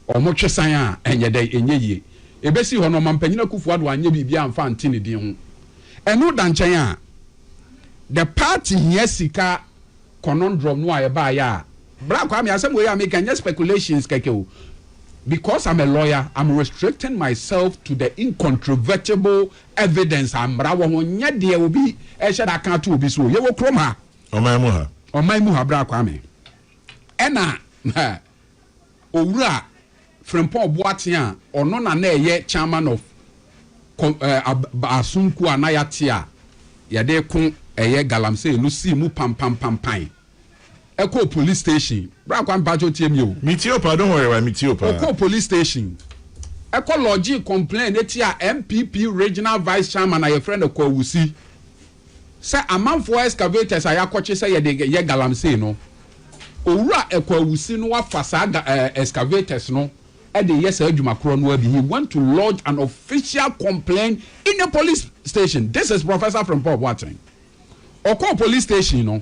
omo twesan a enye dai enye yie ebesi ho no mampanyina kufu ado anye bibia amfa ntini din ho eno danchen a the party yesika conundrum no aye ba ya bra kwa me asem we make any speculations keke because I'm a lawyer I'm restricting myself to the incontrovertible evidence amra wo nya de obi e hye da kan to obi so ye wo krom ha omai mu ha bra kwa me ena owura Frimpong Boatia or no na ye chairman of Asunku Anayatia yade kun eye Galamsey Lucy mu pam Echo police station bra kwan bajo tiem yo Mitiopa don't worry about Mitiopa Echo police station Echo logic complain etia MPP regional vice chairman na your friend Echo Wusi say amanfo excavators ayakwache say ye Galamsey no owura Echo Wusi no wa fasa excavators no he went to lodge an official complaint in the police station. This is Professor from Paul Watson. Or call police station, you know.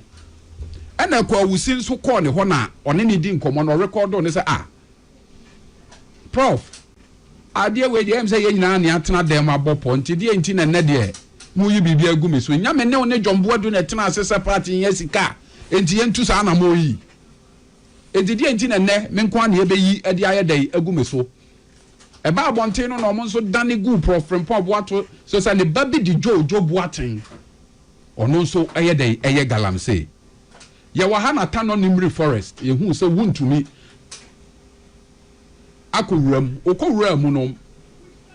And I call we see so call the honor on any ding common or record on say Prof. Idea where the MSA Yanatana dem about point, the antina nedia. Mu be a gummy swing. Yaman no John Boyd doing a tenacessa party in Yesica. And the end to Sana Moi. E didi entina ne menkwan ye beyi edi ayedai agumeso e ba bonten no no so dane gu prof Frimpong Boato so say ne baby di jojo boaten ono so ayedai eye Galamsey ye wa ha na tano nimri forest ye hu so wuntumi akowura mu no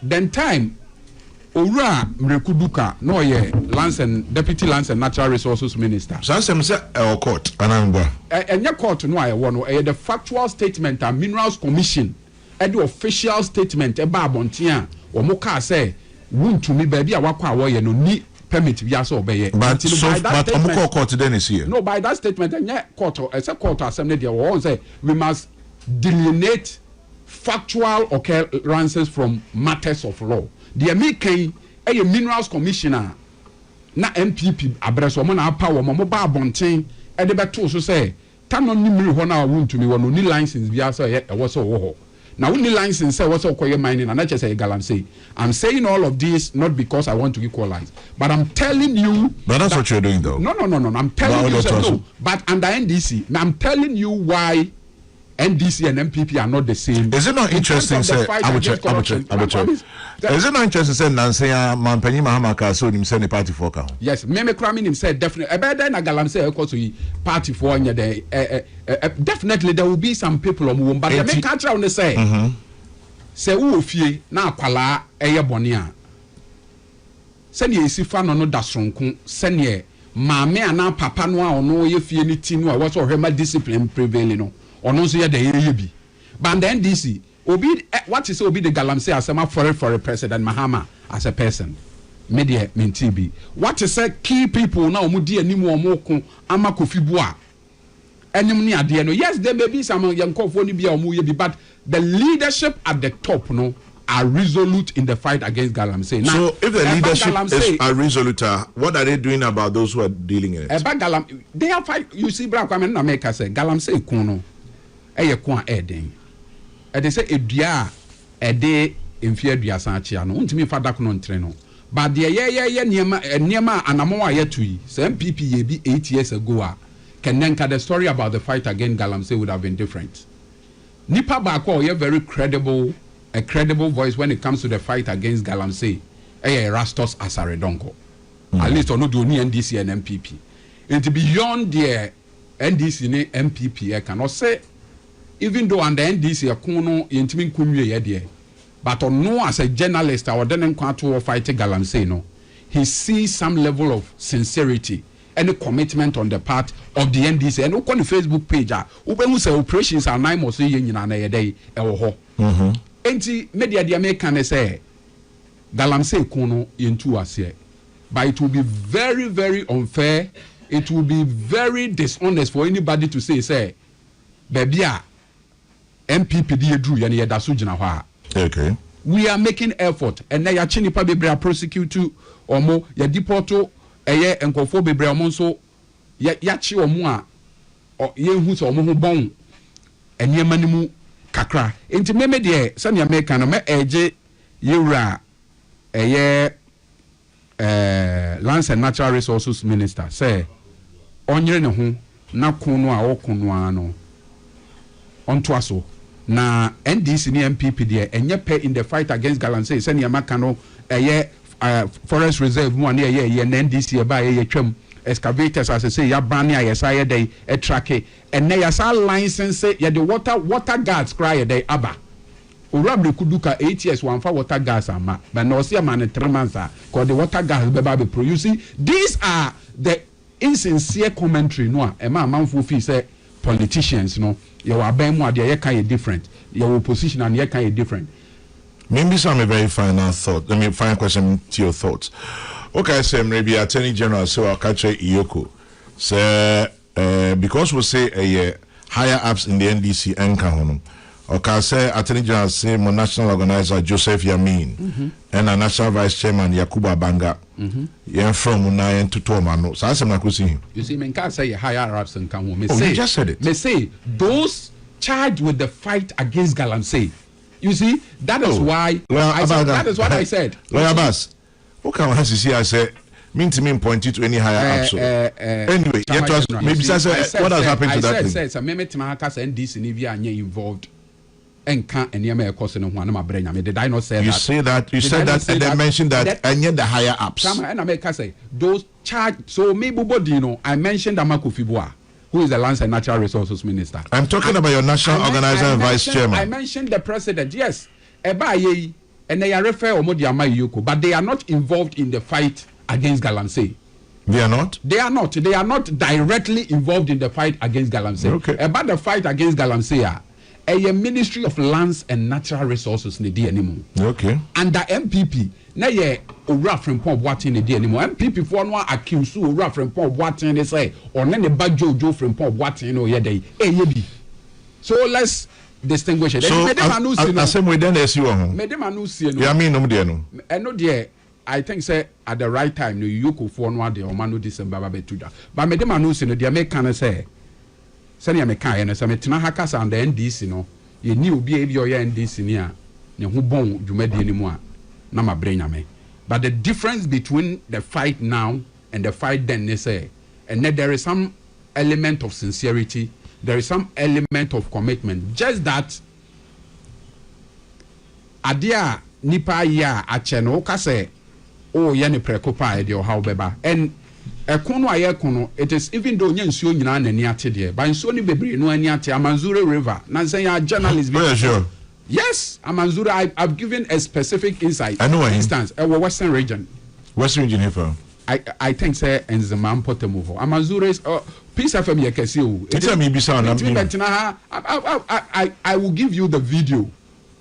then time owura Mireku duka no ye deputy Lands and Natural Resources Minister. So say court anangba. Enya court no aye no the factual statement and Minerals Commission the official statement eba abonten a omo ka say wuntumi ba bia wakwa awoye no ni permit bia so obeye. But omo court then is here. No, by that statement enya court assembly there won say we must delineate factual occurrences from matters of law. The American Minerals Commissioner na MPP abreso mo na power mo ba abonten e de beto so say tano nimri ho na wuntumi wo no ni license bia so e wo so wo ho na woni license say wo so koye mining na che say Galamsey. I'm saying all of this not because I want to equalize, but I'm telling you. But that's what you're doing though. No. I'm telling you no. But under NDC, I'm telling you why NDC and MPP are not the same. Is it not interesting, sir? I will check. Is it not interesting, sir? Nancy, Mampany Mahama so him send a party for count. Yes, Meme Kramin himself definitely. About then, Galamsey of course we party for definitely there will be some people on whom, but the main culture on the say, say who fie na kwala eye bonia. Send ye si fa no dasronku send ye maame ana papa no a ono ye fie ni ti no a what so hema discipline prevailing no. Ono so ye the area bi but the NDC obi what is obi the Galamsey asema for a president Mahama as a person media mentibi what is say key people na omudi animu omoko ama kofibu a enim ni ade no yes there may be some yankofo ni bia omo ye bi but the leadership at the top no are resolute in the fight against Galamsey. Now, so if the leadership are resolute, what are they doing about those who are dealing in it? They are fight. You see, Black women in America say Galamsey kuno. Eye kwa eden they say edua ede emfie dua san chia no untimi fa dak no ntre no but the ye niema anamo a yetui say MPP ye bi 8 years ago a kenenka the story about the fight against Galamsey would have been different. Nipa ba ko ye very a credible voice when it comes to the fight against Galamsey Erastus Asaredonko. At least on do ni NDC and MPP and beyond the NDC and MPP I cannot say even though under NDC akono yentimi nkunwie ye de but no as a journalist or then to fight Galamsey no he sees some level of sincerity and a commitment on the part of the NDC and on the Facebook page we say operations are 9 months ye nyina na ye dey e wo ho enti media the American say Galamsey kono yentu ase but it will be very very unfair, it will be very dishonest for anybody to say baby MPP di edru ye na ye da so gina ho a. Okay. We are making effort and na ya chini pa bebre prosecute omo ya deport eye enkofo bebre omo so ya chi omo a ye hu so omo ho bon eniema nimu kakra enti meme de se na America no me eje yewura eye Lands and Natural Resources Minister say onyere ne ho na kunu a okunu ano onto aso na NDC ni MPP de enye pe in the fight against Galamsey say na maka no eye forest reserve mu na eye na NDC e ba eye twam excavators as I say ya ban ya yesa dey e track and na yesa license ya the water guards cry dey aba Urabri kuduka 8 years one for water gas ama but no see man 3 months cause the water gas be producing. These are the insincere commentary no a man feel say politicians no your abemu ade ye kan different your opposition and ye kan different. Maybe some a very final thought. Let me final question to your thoughts. Okay, so maybe Attorney General so I'll catch Iyoko. So because we say a higher ups in the NDC enka okay, say Attorney General say my national organizer Joseph Yamin and a national vice chairman Yakuba Banga. Yeah, from Unayan to Tomano. So I say you see, men can't say higher ups and come home. You just said it. They say those charged with the fight against Galamsey. You see, that is why that is what I said. Lawyer Bass, what can I see? I say, mean to me point you to any higher up. Anyway, maybe what has happened to that thing? I said, NDC Nivea involved and can't and yama cost in one of my brain. I mean, did I not say you that? Say that you said that and then mentioned that and yet the higher ups. And I make say those charged. So maybe I mentioned Amaku Fibua, who is the Lands and Natural Resources Minister. I'm talking about your national organizer and vice chairman. I mentioned the president, yes. And they are referred to but they are not involved in the fight against Galamsey. They are not? They are not. They are not directly involved in the fight against Galamsey. Okay. About the fight against Galamsey, a Ministry of Lands and Natural Resources in the anymore. Okay. Under MPP, na ye owura frempon boatin ne di animo MPP for no accuse owura frempon boatin ne say on ne ba jojo frempon boatin no ye dey bi. So let's distinguish it. So asem we den esi wo ho. Medema no sie no. Ya mean no de no. Eno de I think say at the right time no Yoko for no ade o ma no December ba betuda. But medema no sie no de make can say sani ya meka ye no say metena ha kasa and NDC no ye ni obi e bi o ye NDC ni a ne ho bon dwumadi ni mu a na ma brenya me. But the difference between the fight now and the fight then they say and then there is some element of sincerity, there is some element of commitment, just that adia nipa ya acheno ka say oh ye ne prekopa e de how beba and ekono ayekono it is even though nyansuo nyina na ni ate de ba nsuo ni bebre no ani ate Amanzure River na say ya journalist be sure. Yes, Amanzure, I've given a specific insight. I know. For instance, Western region. Western region here for. I think say in the man Potemovo. Amanzure is Peace FM Yekesi. Tell me I will give you the video.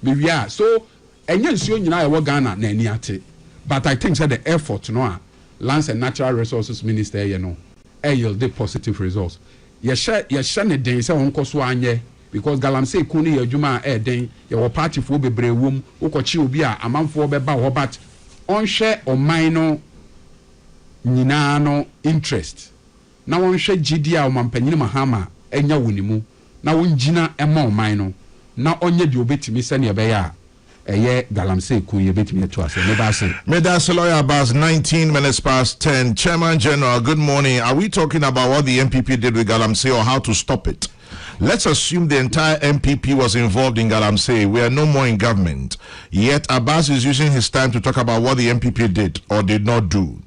Maybe so enyansuo nyina e wo Ghana na ani ate. But I think say the effort no Lands and Natural Resources Minister you know yield positive results. Ye share ne den say won so anye because Galamsey kuni adwuma den your party for bebre wom ukochi obi a amanfo beba ho but on share o minor nyina no interest na won hwe gidi a omampanyini Mahama enya wonimu na won gina ema o minor na onye de obetimi sene ebe ya eye Galamsey kuni obetimi to ase me ba say Medas lawyer Abbas 19 minutes past 10 Chairman General, good morning. Are we talking about what the MPP did with Galamsey or how to stop it? Let's assume the entire MPP was involved in Galamsey. We are no more in government. Yet Abbas is using his time to talk about what the MPP did or did not do.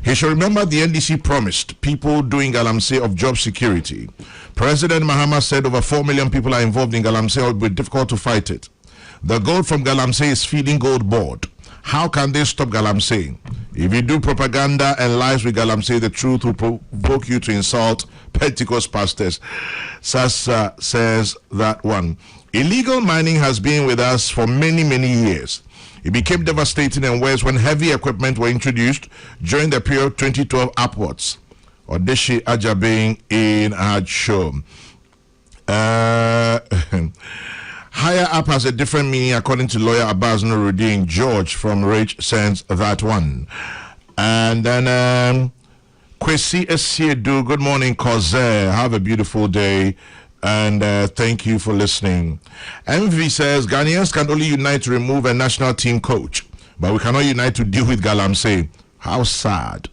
He should remember the NDC promised people doing Galamsey of job security. President Mahama said over 4 million people are involved in Galamsey. It will be difficult to fight it. The gold from Galamsey is feeding gold board. How can they stop Galamsey? If you do propaganda and lies with Galamsey, the truth will provoke you to insult Pentecost pastors. Sasa says that one. Illegal mining has been with us for many, many years. It became devastating and worse when heavy equipment were introduced during the period 2012 upwards. Odeshi Ajabing in Adshow. Higher up has a different meaning according to lawyer Abbas Nuruddin George from Rage sends that one. And then Kwesi Esiedu, good morning Koze, have a beautiful day and thank you for listening. MV says Ghanaians can only unite to remove a national team coach, but we cannot unite to deal with Galamsey. How sad.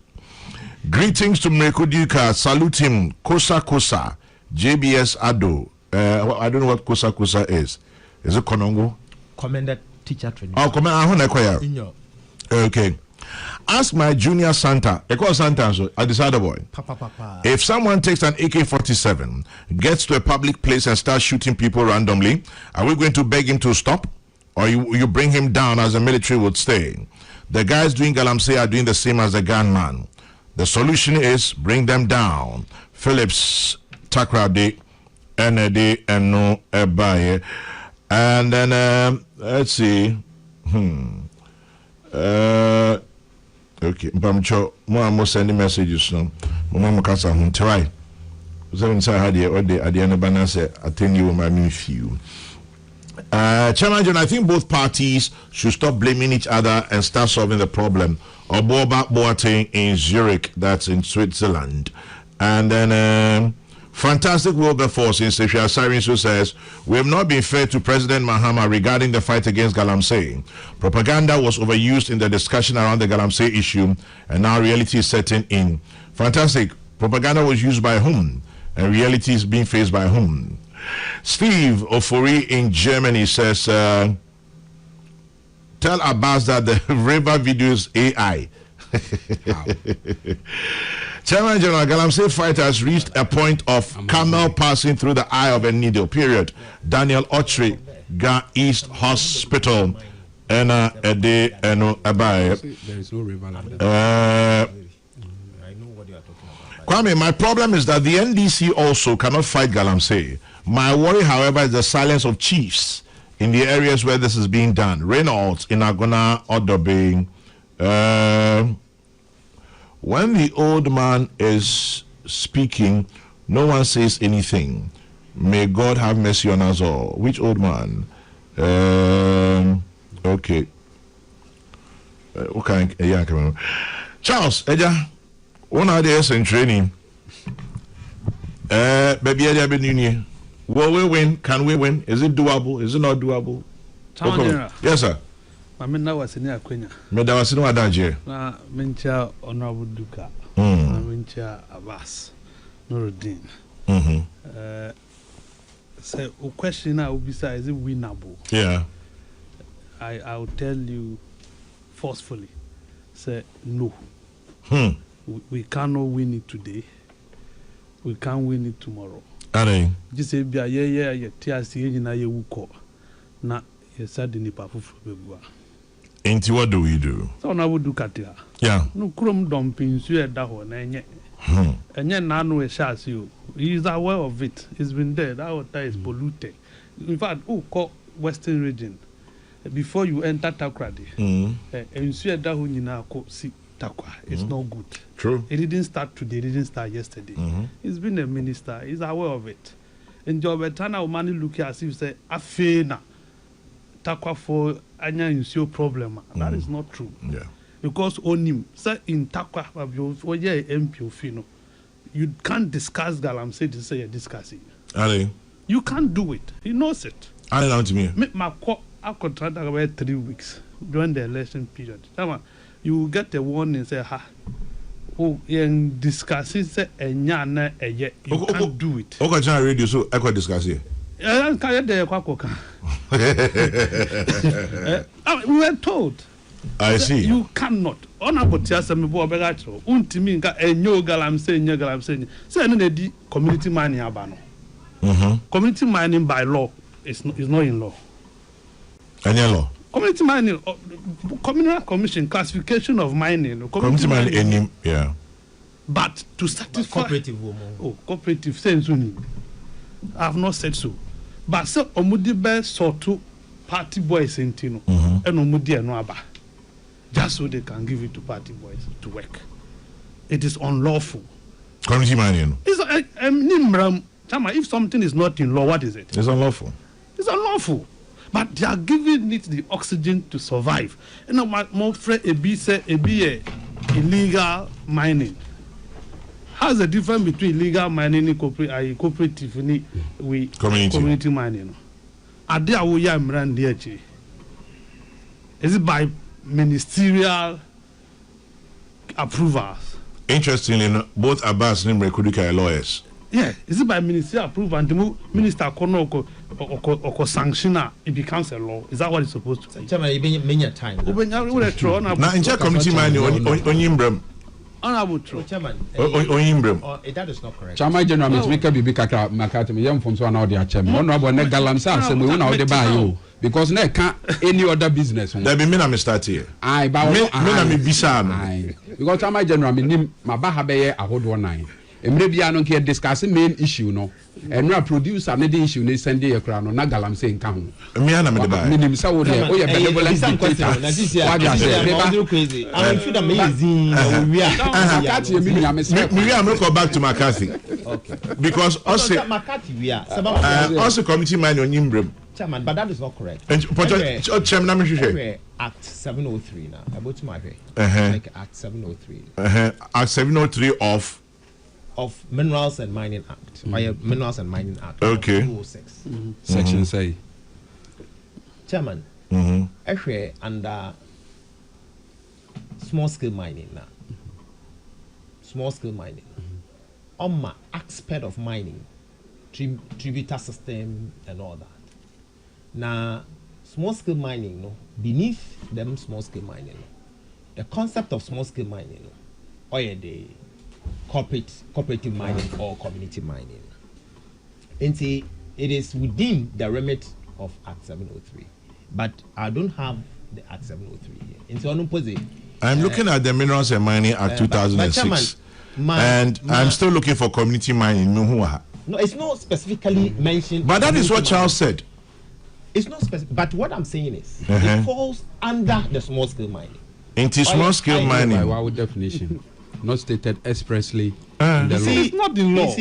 Greetings to Mireku Duka, salute him, Kosa Kosa, JBS Ado. I don't know what Kosa Kosa is. Is it Konongo? Commended teacher training. Oh, okay. Ask my junior Santa, I call Santa, so I decided boy. If someone takes an AK-47, gets to a public place and starts shooting people randomly, are we going to beg him to stop? Or you bring him down as the military would say? The guys doing Galamsey are doing the same as the gunman. The solution is bring them down. Phillips, Takrade, ND, and no Ebaye. And then, let's see. Okay, Mpamcho, more sending messages now. Mama Kasa Hunterai. Seven Sahadi or the Adiana Banase, attend you my new few. Chairman John, I think both parties should stop blaming each other and start solving the problem. Or Boba Boateng in Zurich, that's in Switzerland. And then Fantastic Wilberforce in Sefa Sirens who says, we have not been fair to President Mahama regarding the fight against Galamsey. Propaganda was overused in the discussion around the Galamsey issue, and now reality is setting in. Fantastic. Propaganda was used by whom? And reality is being faced by whom? Steve Ofori in Germany says, tell Abbas that the river video is AI. Chairman General, Galamsey fight has reached a point of camel passing through the eye of a needle, period. Daniel Ochri, Ga East Hospital, and a day and Abai. There is no river like that. Kwame, my problem is that the NDC also cannot fight Galamsey. My worry, however, is the silence of chiefs in the areas where this is being done. Reynolds in Agona, Odobe. When the old man is speaking, no one says anything. May God have mercy on us all. Which old man? Okay. Okay. Yeah, come on. Charles, Eja, one idea in training. Baby, Eja Benuni. Will we win? Can we win? Is it doable? Is it not doable? Okay. Yes, sir. I mean, now was in a queen. Madam was in a danger. Na Mincha Honorable Duka. Mincha Abbas. Nuruddin. So, a question now will be: is it winnable? Yeah. I'll tell you forcefully. Say no. We cannot win it today. We can't win it tomorrow. Just say, yeah, TRC, na ye wuko. Na ye said in the papu for Ain't what do we do? So now we do katia. Yeah. No crum dumping you at that one, and yet none will shas you. He is aware of it. It's been there. That water is polluted. In fact, call Western region before you enter Takrade. And you that when you now see Takwa. It's not good. True. It didn't start today. It didn't start yesterday. He's been a minister. He's aware of it. And Jobetana Omani look as if say Afena Takwa for anya insure problem. That is not true. Yeah. Because on him, say in Takwa, MP you can't discuss Galamsey to say you're discussing. You can't do it. He knows it. I know to me. I contract about 3 weeks during the election period. You get a warning say and discussing say you can't do it. Okay, radio so I could discuss it. We were told. I see. You cannot. Honorable Tiasa Mbo Begacho, Untiminga, and no Galamsey. Say, no, community mining abano. Community mining by law is not in law. Any law? Community mining, communal commission, classification of mining. Community mining, yeah. But to satisfy. Cooperative. Cooperative sense. I have not said so. But so, Omudibe saw two party boys in Tino, and Omudi and Noaba. Just so they can give it to party boys to work. It is unlawful. Community mining. If something is not in law, what is it? It's unlawful. It's unlawful. But they are giving it the oxygen to survive. And now, my friend, a illegal mining. How's the difference between illegal mining and cooperative community mining? Are they is it by ministerial approvals? Interestingly, both Abbas and Mireku are lawyers. Yeah, is it by ministry approved and the minister or sanction it becomes a law? Is that what it's supposed to be? Chairman, you been many time. Now, in your committee man on Yimbram. Honorable true. Chairman, that is not correct. Chairman General, Mr. Mika Bibi Kaka Makatimi, young from Swan Audio Chairman. Honorable Galamsey, so we won't the buy you because there can't any other business. There be men I'm start here. I bow me bisa. Because Chairman General, my Bahabe, I hold 19. And maybe I don't care discussing main issue, no. And we produce another issue, they send a crown on Galamsey in Town. Me and I'm the buy. Minim Saudi, oh, you're benevolent. Crazy. I'm sure amazing. I'm not go back to McCarthy. Okay. Because also committee man on Yimbram. Chairman, but that is not correct. Chairman, Act 703 now. About my way. Like Act 703. Act 703 of Minerals and Mining Act. Minerals and Mining Act. Okay. 206. Section say. Chairman, actually under small scale mining now. Small scale mining. On my aspect of mining, tributor system and all that. Now, small scale mining, no, beneath them small scale mining, the concept of small scale mining, or the cooperative mining or community mining. And see, it is within the remit of Act 703, but I don't have the Act 703 here. And so I'm looking at the Minerals and Mining Act 2006, and I'm still looking for community mining. No, it's not specifically mentioned. But that is what Charles said. It's not specific. But what I'm saying is, it falls under the small scale mining. Into small scale mining. By our definition. Not stated expressly in the law. It's not the law.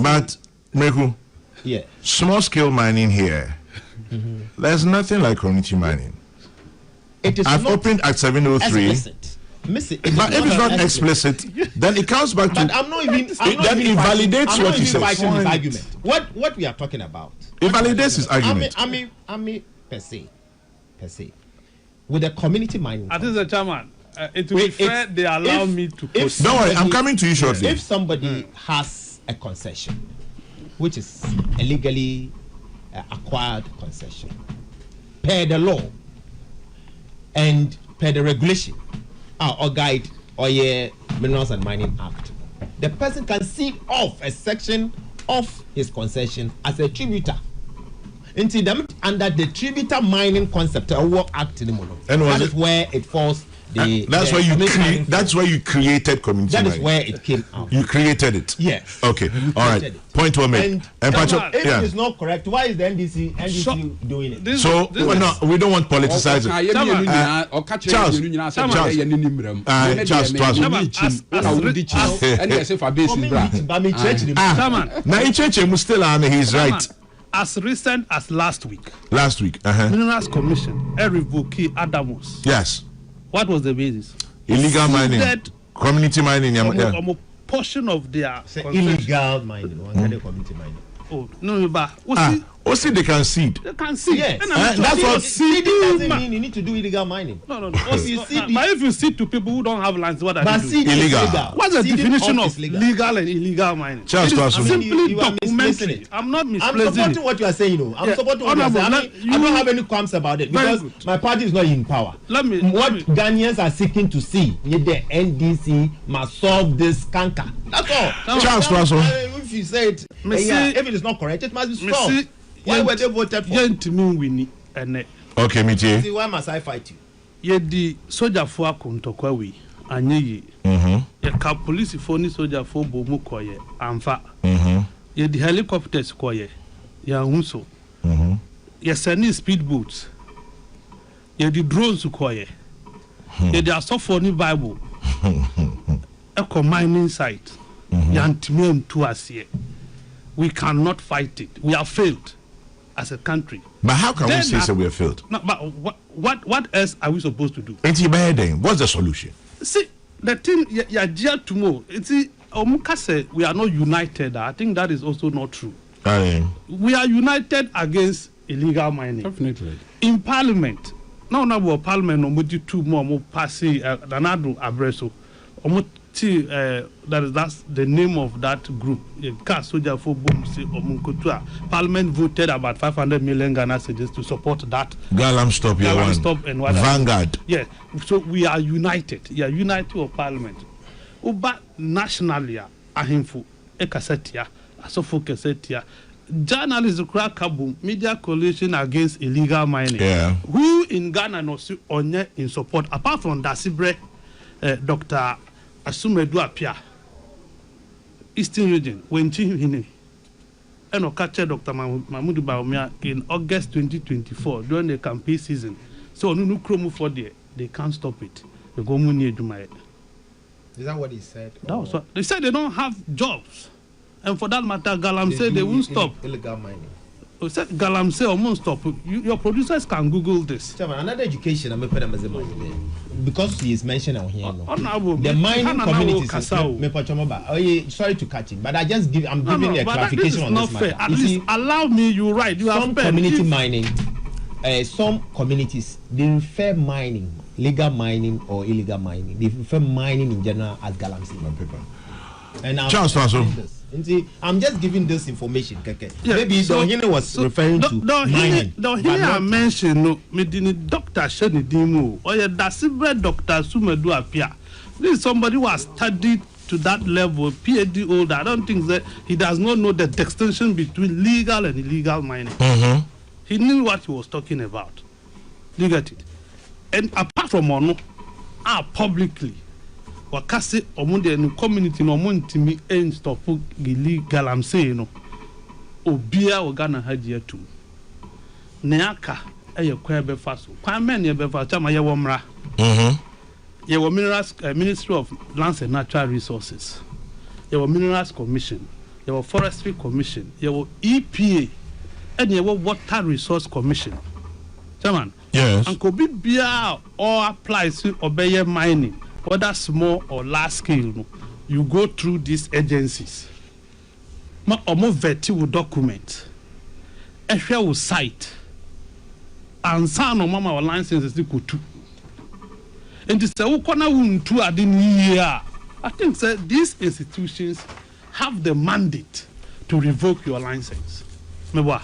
But Mireku, yeah, small scale mining here. There's nothing like community mining. I've opened at 703. But if it's not explicit, then it comes back to. But I'm not even. Then it validates what he says. His argument. What we are talking about. It validates his argument. I mean, per se, with the community mining. I think the chairman. It will be fair they allow me to don't worry, I'm coming to you shortly. If somebody has a concession, which is a legally acquired concession, per the law and per the regulation or guide or Minerals and Mining Act, the person can seal off a section of his concession as a tributor. Into them under the tributor mining concept or act in the that is where it falls. That's why you created community. That is where it came out. You created it. Yes. Okay. All right. Point well made. And if it is not correct, why is the NDC doing it? So we don't want politicizing. Charles. He's right. As recent as last week. Minerals Commission, Revoke Adamos. Yes. What was the basis? Illegal mining. Community mining. A portion of their illegal mining. Community mining. Oh, no, but they can seed. They can seed. Yes. That's what seeding doesn't mean you need to do illegal mining. No. But if you seed to people who don't have lands, what are you doing? Illegal. What's the definition of legal and illegal mining? Simply documentary. I'm not misplacing. I'm supporting what you are saying. I'm supporting what you are saying. I don't have any qualms about it because my party is not in power. What Ghanaians are seeking to see, the NDC must solve this canker. That's all. Charles, if you say it, if it is not correct, it must be solved. Why were they voted for? Okay, Mitie. See, why must I fight you? Ye di soldier for Kuntokwawi, anye ye. Ye ka police for ni soldier for Bomu koye, amfa. Ye di helicopters koye, ya hunso. Ye sending speedboats. Ye di drones koye. Ye di asofo ni Bible. Eco mining site. Yantimem to us here. We cannot fight it. We have failed as a country. But how can we say we have failed? No, but what else are we supposed to do? What's the solution? See, the thing you tomorrow. We are not united. I think that is also not true. We are united against illegal mining. Definitely. In Parliament, now Parliament no more two more passing Danado Abreso. that's the name of that group. Soldier for boom Parliament voted about 500 million Ghana cedis to support that. Galamsey and what Vanguard. Yeah, so we are united. Yeah, united of Parliament. But nationally, ahimfu ekasetia, asofo kesetia. Journalists Kabu Media Coalition Against Illegal Mining. Yeah. Who in Ghana no si onye in support apart from Dasibre, Dr. Asumedu Apia, Eastern Region, when Hine, and Okache Dr. Mahmoud Baumia in August 2024 during the campaign season. So no kromu for there, they can't stop it. They go munye Jumaye. Is that what he said? That was what they said. They don't have jobs. And for that matter, Galamsey they won't stop. Illegal mining. Said Galamsey won't stop. Your producers can Google this. Chairman, another education I'm putting as a money because he is mentioned on here. The mining communities. Sorry to catch him, but I'm giving a clarification on this matter. At least allow me. You're right. You some community mining. Some communities they refer mining, legal mining or illegal mining. They refer mining in general as Galamsey. And I'm just giving this information. Yeah, maybe Dohine was referring to mining. Dohine mentioned no, me Dr. Sheni Dimu or Dasibre Dr. Sumedu Apia. This is somebody who has studied to that level, PhD holder. I don't think that he does not know the distinction between legal and illegal mining. He knew what he was talking about. You get it? And apart from Ono, publicly. Wakasi omunde no community no montimi en stop Galamsey no obia ogana haji atu ne aka eye kwa be faso kwa men ye be fa chama ye wo mra ye wo minerals Ministry of Lands and Natural Resources, ye wo Minerals Commission, ye wo Forestry Commission, ye wo EPA, and ye wo Water Resource Commission. Chairman, yes, and could be bia or applies to obey mining, whether small or large scale, no, you go through these agencies. Ma omo veti will document. Ehwe will site. And san no mama licenses di kutu. And this ukona untu adin year. I think that these institutions have the mandate to revoke your license. Mewa.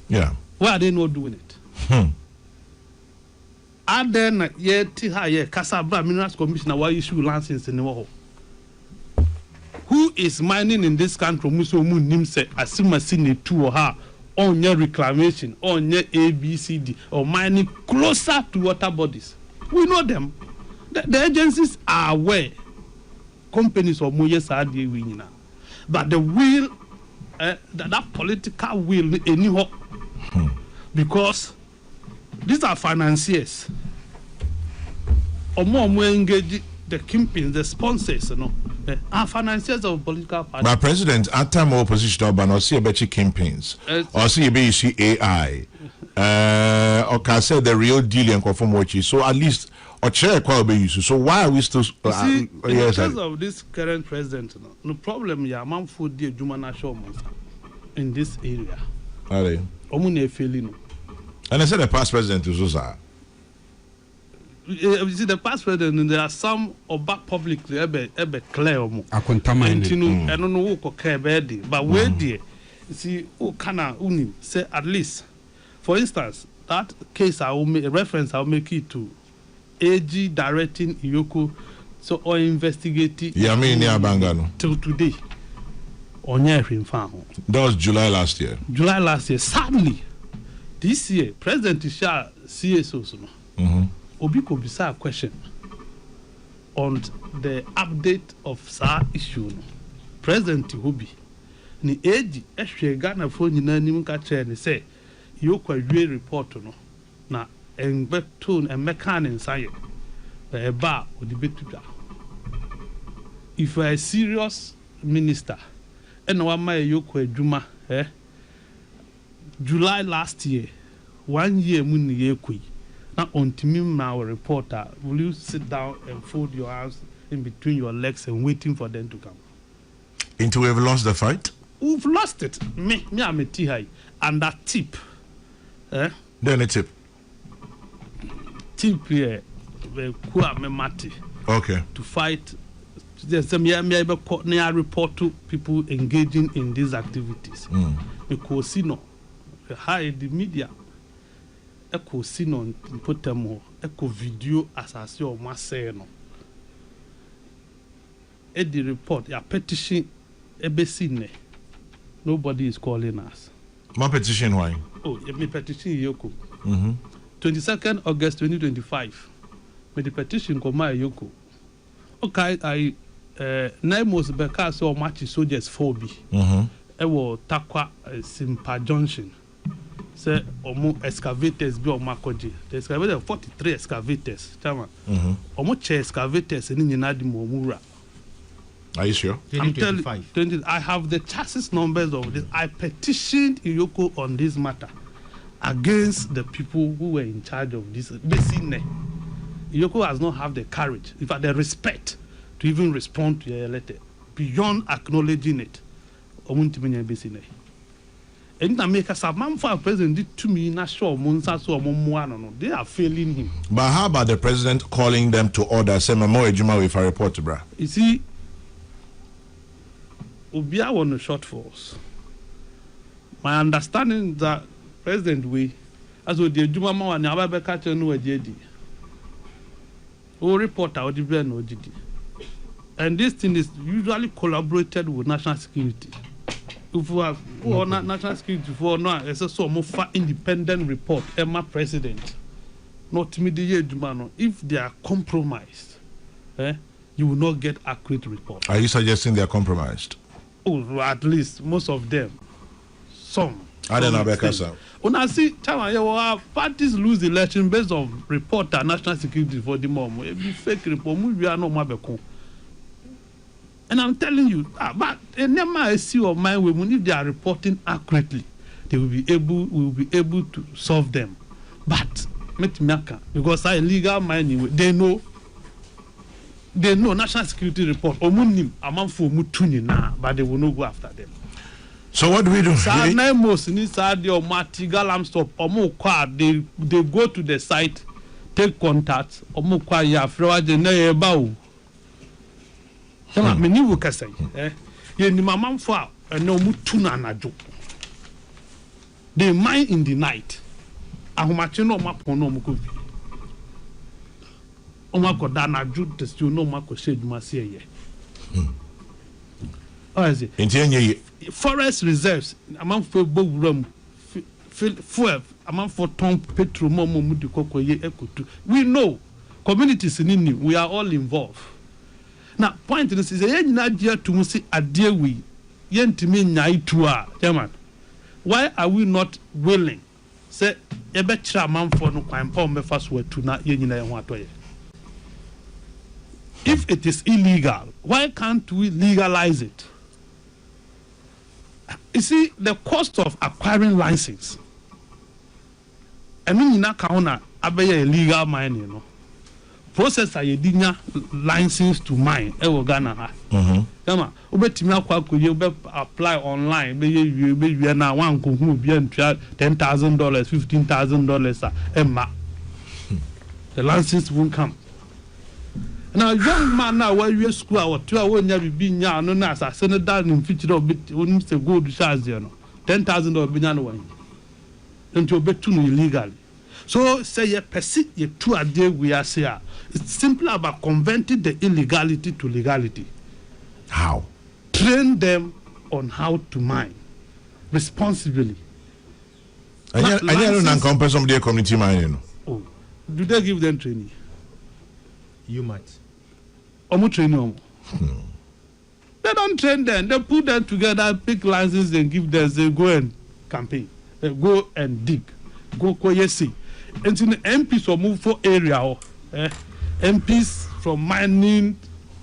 Yeah. Why are they not doing it? And then Kasabra Minerals Commissioner why issue license in the world. Who is mining in this country? Muso Moon Nimse Asima Sine 2 or her on your reclamation, on your ABCD, or mining closer to water bodies. We know them. The agencies are aware. Companies or Moyes are the winner. But the will, that political will, anyhow, because these are financiers. Or more engage the kingpins, the sponsors, you know, are financiers of political parties. But President, at time opposition, or no see a better kingpins, or see a BC AI, or can say the real deal and conform what you. So at least or chair quite be used. So why are we still? See, in terms of this current president, no problem. Yeah, man, food the Jumana show in this area. Are they? Omune feeling. And I said the past president is also. You see, the past president, there are some about publicly ebe clear omo. Akontamine. I don't know who could care about it, but where there, you see, who can uni say at least, for instance, that case I will make a reference. I'll make it to AG directing Iyoko, so or investigating. Yeah, me near Bangano till today. On your farm. That was July last year. July last year. Sadly, this year, President Isha CSO. Obi could be a question on the update of SAR issue. President Obi, ni age eshe Ghana phone na nim ka che ni say you kwadwe report no na enbeto and mekan inside ba odi betuta. If you are a serious minister and one my you kwaduma July last year 1 year mun ye kwi. Now, on our reporter, will you sit down and fold your hands in between your legs and waiting for them to come? Until we have lost the fight? We've lost it. Me, I'm a T-high. And that tip. Then a tip. Tip here, me mati. Okay. To fight There's some report to people engaging in these activities. Because you know, hide the media. Eko sino put them eko video as your maseno. The report, a petition, ebesine. Nobody is calling us. My petition why? Oh, me petition Yoko. 22nd August 2025. Me the petition come my Yoko. Okay, I Naimos Beka so much soldiers 4B. Ewo Takwa Simpa Junction. Say omo excavators be omakoji. The excavator 43 excavators. Chama. Omo che excavators ni nyina di momura. Are you sure? 2025. I have the chassis numbers of this. I petitioned Iyoko on this matter against the people who were in charge of this. Iyoko has not have the courage, in fact, the respect to even respond to your letter beyond acknowledging it. And America, some for president did to me, not sure, they are failing him. But how about the president calling them to order? Say, Memo Ejuma with a report, bro. You see, Ubia on the short force. My understanding is that President we, as with the Juma Mawa, never be catching no JD. Who report out the no GD. And this thing is usually collaborated with national security. If we have national security for now, it's also more independent report. Emma President, not immediate Juma. If they are compromised, you will not get accurate report. Are you suggesting they are compromised? Oh, at least most of them. Some. I don't know about when I see parties lose the election based on report and national security for the moment, it be fake report. We are not mabeko. And I'm telling you, but I see of my women, if they are reporting accurately, they will be able to solve them. But because I legal mining, they know national security report. But they will not go after them. So what do we do? They go to the site, take contact. They mine in the night. Forest reserves, among for room, fuel, among for ton petrol, we know communities in India, we are all involved. Now, point in this is a idea to see a dear we, yen to me, German. Why are we not willing? Say, a better man for no crime, pound me first word to not yen. If it is illegal, why can't we legalize it? You see, the cost of acquiring license, and when you not count a legal mining, you know, process a license to mine, Ghana. Come on, apply online, maybe now one could be $10,000, $15,000, the license won't come. Now, young man, now where you school or 2 hours, never be young, no, as I send it down in future of bit, wouldn't say go to charge, you know, $10,000 banana wine. Don't you bet too illegally. So, say, a perceive ye 2 a day we are here. It's simply about converting the illegality to legality. How? Train them on how to mine responsibly. I don't encompass some of their community mining. Oh, do they give them training? You might. They don't train them. They put them together, pick licenses, and give them. They go and campaign. They go and dig. Go see. And so the MPs will move for area. MPs from mining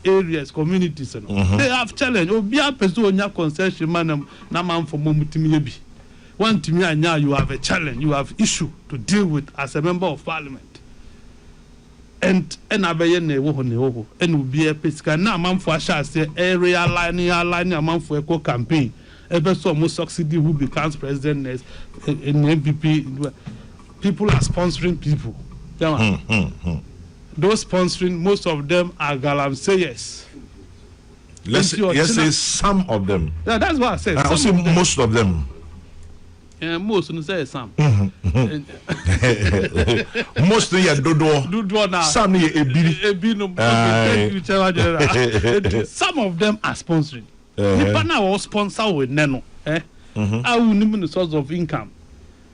areas, communities. They have challenge. Oh, be a person your concession man. Na man for moment. One to me and now you have a challenge. You have issue to deal with as a member of parliament. And abaye ne wo and will be a pesca now man for say area line a man for eco campaign ever so almost succeed who becomes president next in MPP. People are sponsoring people. Those sponsoring, most of them are Galamseyers. Let's say some of them. Yeah, that's what I said. I say most of them. Yeah, most no say some. Most ya dodo now. Some ya ebi no. Some of them are sponsoring. Nipa na was sponsor with Neno. I will name the source of income.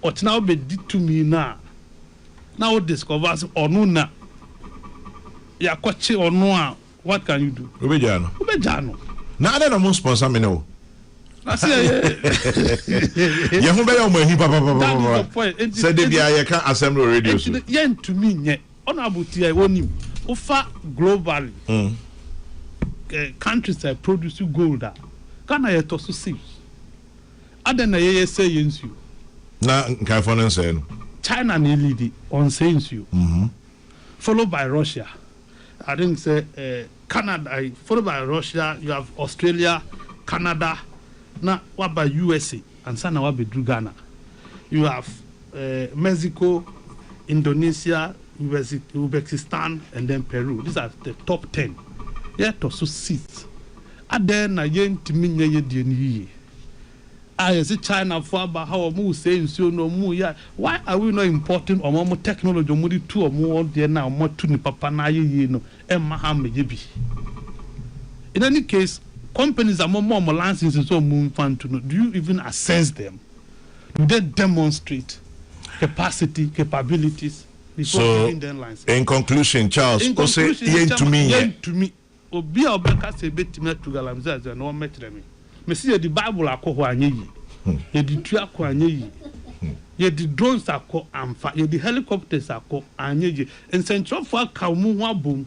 But now be did to me now. Now discovers or no na. Ya kwachi or no. What can you do? Ubejano. Na ada na mo sponsor me no. I say ya hu be ya mo hi papa. Say dey bia ya kan assembly radio so. Yen to me nye. Honorable TI wonim. Ofa globally. Countries that produce gold. Ghana ye to so see. Ada na ye say yensu. Na kan fon say no. China na lead on saying you. Followed by Russia. I think say Canada, followed by Russia, you have Australia, Canada, now what about USA, and sana what about Ghana. You have Mexico, Indonesia, Uzbekistan, and then Peru. These are the top 10. Yeah, to so seats. And then again to me ye I see China for about how we saying so no more. Yeah, why are we not importing or more technology or more two or more there now more to ni papa na ye no and Mahama yebi. In any case, companies are more licenses so moon fund to know. Do you even assess them? Do they demonstrate capacity, capabilities before giving them license? In conclusion, Charles, to me, Obi Obeka say betime to Galamsey as no metre me. Me see the Bible akọ anye yi. Ye di tu akọ anye yi. Ye di drones akọ amfa, ye di helicopters akọ anye yi. En central for ka mu ho abom.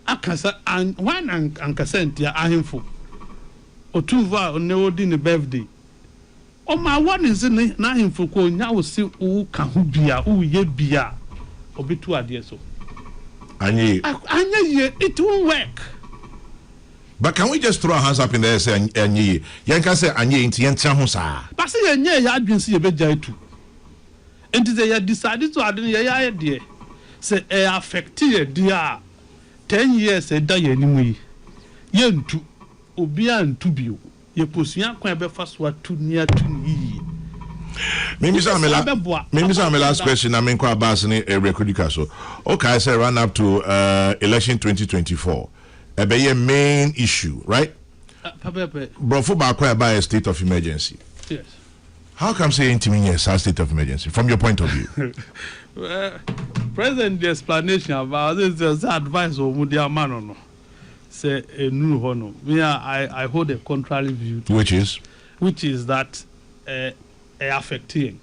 Akasa an wan ankasa ntia ahemfo. Otuva one odi ne birthday. O ma wan is na ahemfo ko nya wo si wo ka ho bia, wo ye bia. Obitu ade so. Anye yi, it won't work. But can we just throw our hands up in the air and say anye? You can say anye inti yentia ho sa. But say anye ya adwen se ye beja tu. Enti say ya decide to adwen ya de. Say e affect ye dia 10 years e da ye nimu yi. Ye ntu obi antu bio. Ye posua kwan be fa so atu ni atu yi. Maybe some last question. I mean, quite bas ni Mireku so. Okay, I say run up to election 2024. Be a main issue, right? Bro, for back by a state of emergency. Yes. How come say yes, a state of emergency from your point of view? President, the explanation about this is advice of Mudia Manono. Say a new honor. I hold a contrary view. Which is that affecting.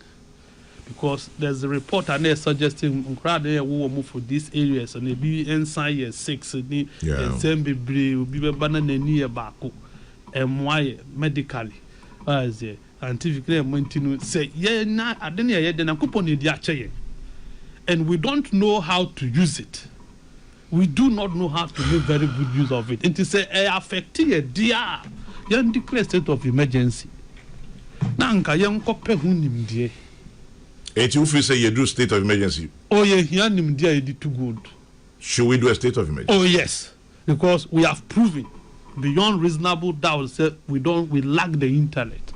Because there's a report and they're suggesting we will move for these areas and maybe inside year 6 and same be banana near Baku and why medically as a scientifically maintain say na I didn't hear then coupon the and we don't know how to use it. We do not know how to make very good use of it. It is affecting a dear young declare state of emergency. Nanka young copper hunim dear. If you say you do state of emergency. Oh yeah, here nim dear did too good. Should we do a state of emergency? Oh yes, because we have proven beyond reasonable doubt that we lack the intellect.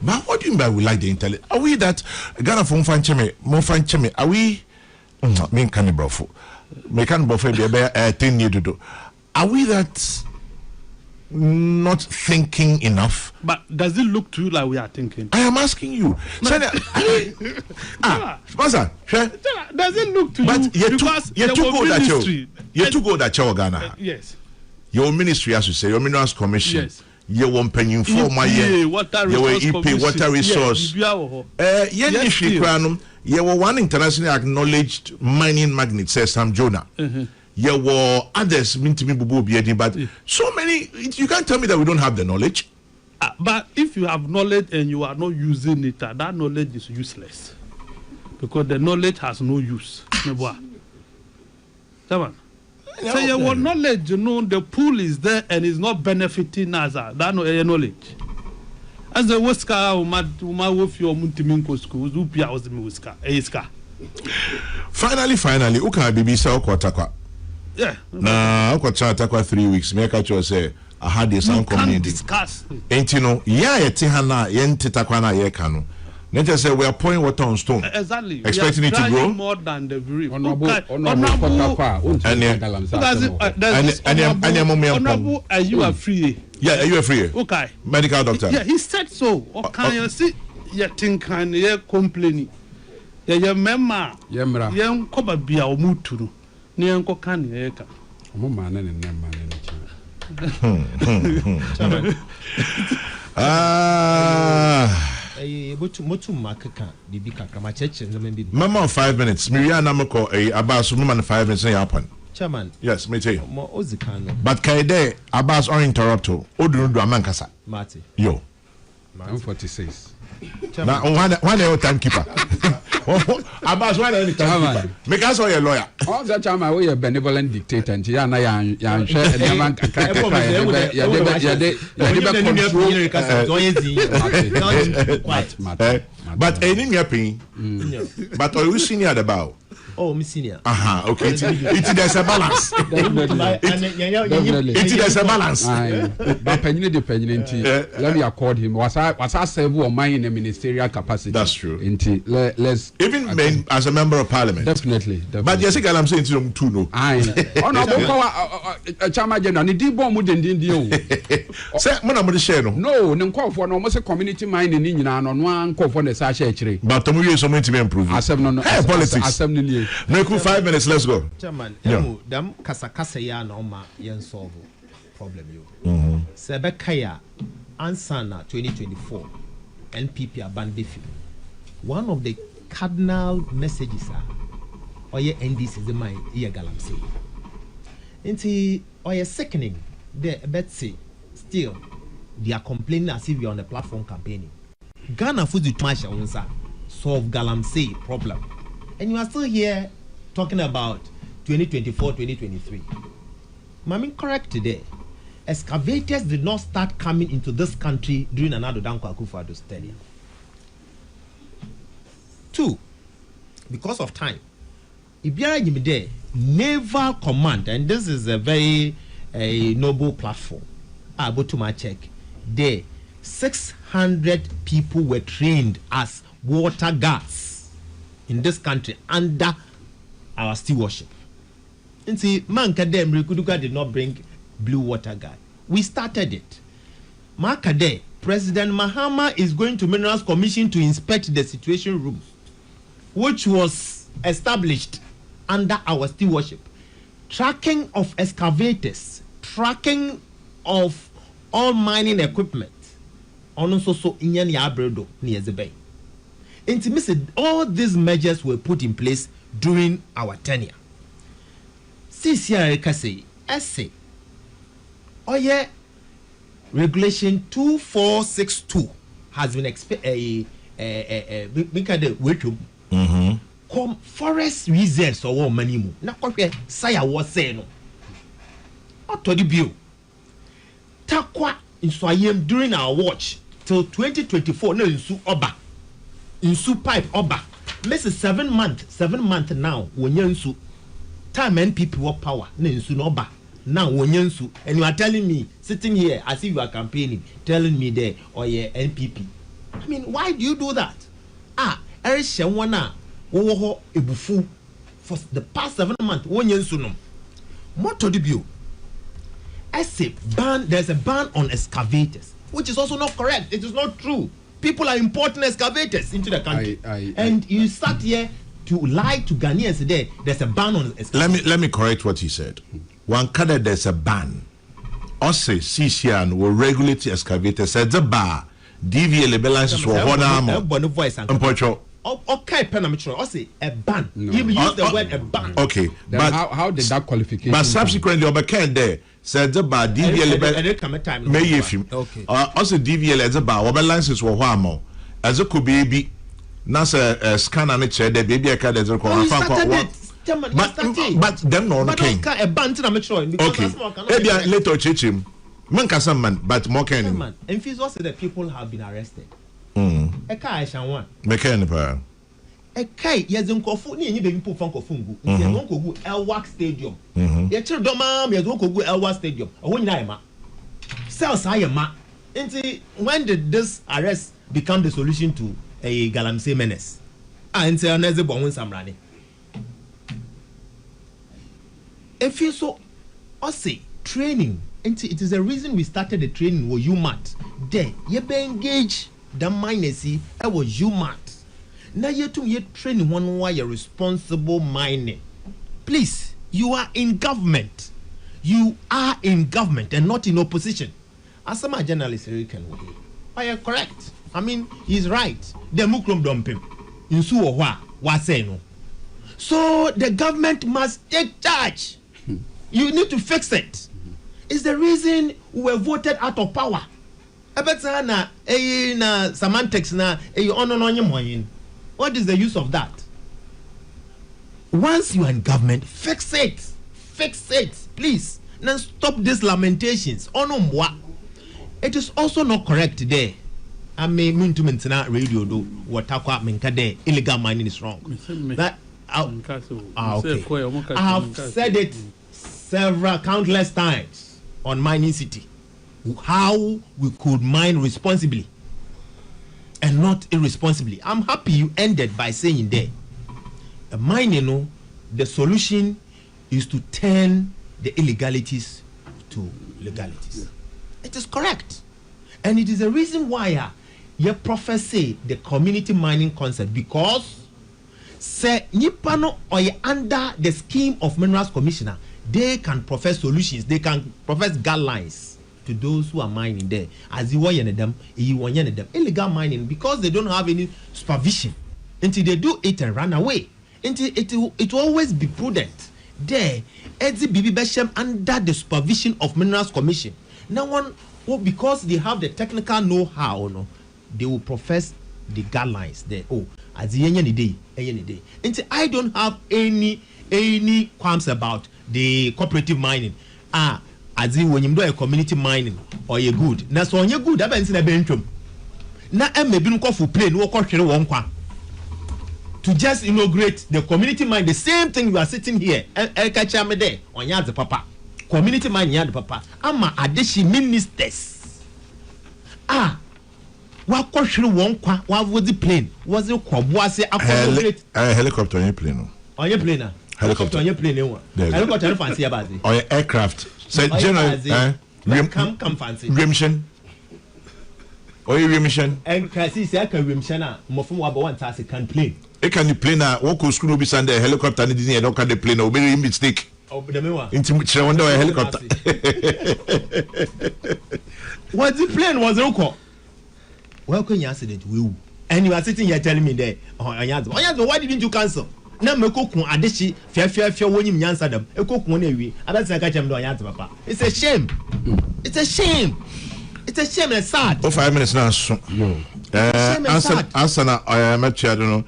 But what do you mean by we lack the intellect? Are we that Ghana from Fancheme? Are we? Me can brofo. Me can brofo be 10 years to do. Are we that not thinking enough? But does it look to you like we are thinking? I am asking you. Sponsor, does it look to but you? Because you're too good at you're too good at Ghana. Yes. Your ministry, as you say, your Minerals Commission. Yes. You won't pay you for my year. Water resource. You were one internationally acknowledged mining magnate, says Sam Jonah. There were others, but so many, you can't tell me that we don't have the knowledge. But if you have knowledge and you are not using it, that knowledge is useless. Because the knowledge has no use. So your knowledge, the pool is there and is not benefiting us. That knowledge. As the Weska, finally, okay, BBC Okwatakwa. Yeah. Nah, Okwatakwa 3 weeks. Make a choice say I had the sound community. Ain't you know, yeah, Tihana, Yen Titakwana Yekano. Let us say we are pouring water on stone. Exactly. Expecting it to grow. More than the brief. Honorable, are you a free? Yeah, are you a free? Okay. Medical doctor. Yeah, he said so. What can you see? You think can you complain? Yeah, member. Yemra. Young cover be our mood to. Near can you? Man and Mama 5 minutes. Miria Namako Abbas woman 5 minutes happen. Chairman. Yes, me too. But Kaide Abbas or interrupt to Odu Amankasa. Marty. Yo. 46. Now one timekeeper. Abbas one timekeeper. Make us all your lawyer. All that time I was a benevolent dictator and Yana Yan share but any yapping. But are you senior at about? Oh, Miss Senior. Okay. There's a balance. There's a balance. But penny dependent. Let me accord him. Was I serve or mine in a ministerial capacity? That's true. Let's even as a member of parliament. Definitely. But yes, I'm saying to them too. No. A chama general. Ni di bomb with the Say, man, share no. No, call for almost a community mine in Indian on one call for the Sacha. But to me, so many to be improved. Politics. Mireku 5 minutes, let's go. Chairman, dam kasa ya na oma yen solve problem yo. Sebekaya ansana 2024 NPP aban befi. One of the cardinal messages are oye NDC the mind here Galamsey. Inti oye sickening the Betsy still they are complaining as if we are on a platform campaigning. Ghana food masha unsa solve Galamsey problem. And you are still here talking about 2024, 2023. Mami, correct today. Excavators did not start coming into this country during another Danko Akufo-Addo's tenure. 2, because of time. Ibiara Jimide, Naval Command, and this is a very noble platform. I go to my check. There, 600 people were trained as water guards in this country under our stewardship. And see, Mankade Mireku did not bring blue water guard. We started it. Makade, President Mahama is going to Minerals Commission to inspect the situation room, which was established under our stewardship. Tracking of excavators, tracking of all mining equipment. Also, so Inyani Abredo near the bay. Intimacy, all these measures were put in place during our tenure. CCR say, essay. Oh yeah, regulation 2462 has been come forest reserves or money mo. Na kwa say was saying no. Auto the bill. Takwa in Swayem during our watch till 2024 no insu oba. Insu pipe oba. Messi 7 month now when you time and people work power no insu no oba. Now when you and you are telling me sitting here as if you are campaigning telling me there or yeah NPP. I mean, why do you do that? Eric Shemwana wo ebufu for the past 7 months when you no. Moto debut. I say there's a ban on excavators, which is also not correct. It is not true. People are importing excavators into the country. And you sat here to lie to Ghanaians today. There's a ban on excavators. Let me correct what he said. One kada there's a ban. Also, CCN will regulate excavators. Said the bar. DVL licenses for one voice and okay, Penamitro. Also, a ban. No. You use the word a ban. Okay, then but how did that qualification? But subsequently, Obakan there said the bar DVL may if you also DVL as a bar. What license for one as a could be Nasa scan and chair the baby a card as a call. But them no king. A ban to the okay. Maybe later church him. Man, but more can man. And fees also that people have been arrested. A car I shall want. Mechanical. A kite, yes, Uncle ni baby put Funko Fungu. You don't go Elwak Stadium. Your children, ma'am, you don't go Elwak Stadium. A one naima. cells ayema. When did this arrest become the solution to a Galamsey menace? And say another bon samrani. If you so say training, it is the reason we started the training was UMAT. There, you be engaged the minesi, I was UMAT. Now you training one why you're responsible mining. Please, you are in government. You are in government and not in opposition. As some journalists can I am correct. I mean, he's right. The mukrum dump him. In Suwa, no. So the government must take charge. You need to fix it. It's the reason we were voted out of power. Na semantics na what is the use of that? Once you are in government, fix it. Fix it, please. Now stop these lamentations. It is also not correct today. I mean to mention radio do what illegal mining is wrong. That okay. I have said it several countless times on Mining City. How we could mine responsibly and not irresponsibly. I'm happy you ended by saying there, mining, the solution is to turn the illegalities to legalities. It is correct, and it is the reason why your prophet say the community mining concept, because say nipano or under the scheme of Minerals Commissioner, they can profess solutions, they can profess guidelines to those who are mining there. As you want them, illegal mining, because they don't have any supervision until they do it and run away. Until it will always be prudent. There, Edzi Bibi Beshem under the supervision of Minerals Commission. Now because they have the technical know-how, they will profess the guidelines there. As any day. Until I don't have any qualms about the cooperative mining. As in when you do a community mining or you good. Now so you good, that means in a benchum. Now maybe no for plane, no question one kwa. To just inaugurate the community mine, the same thing you are sitting here. El catch me there on yard papa. Community mine yard papa. Ama adeshi ministers. What question one kwa? What was the plane? Was it kwa? Was it a helicopter on your plane? On your plane? Helicopter on your plane. Helicopter fancy about it. Or your aircraft. Say general, come fancy. Remission. Or your remission. And can see, say, I can remission. Mofum waba one task can plane. It can you plane now? What could school be Sunday helicopter? And didn't look at the plane or very mistake. Oh, the mewa. Into which I wonder a helicopter. What the plane was okay. Welcome your accident, will. And you are sitting here telling me there. Why didn't you cancel? Na meko kun adechi fia wonyim nyansa dem ekokun na ewi abati ka chem do yan papa. It's a shame. It's a shame. It's a shame and sad. 5 minutes now. No. Answer na I don't know.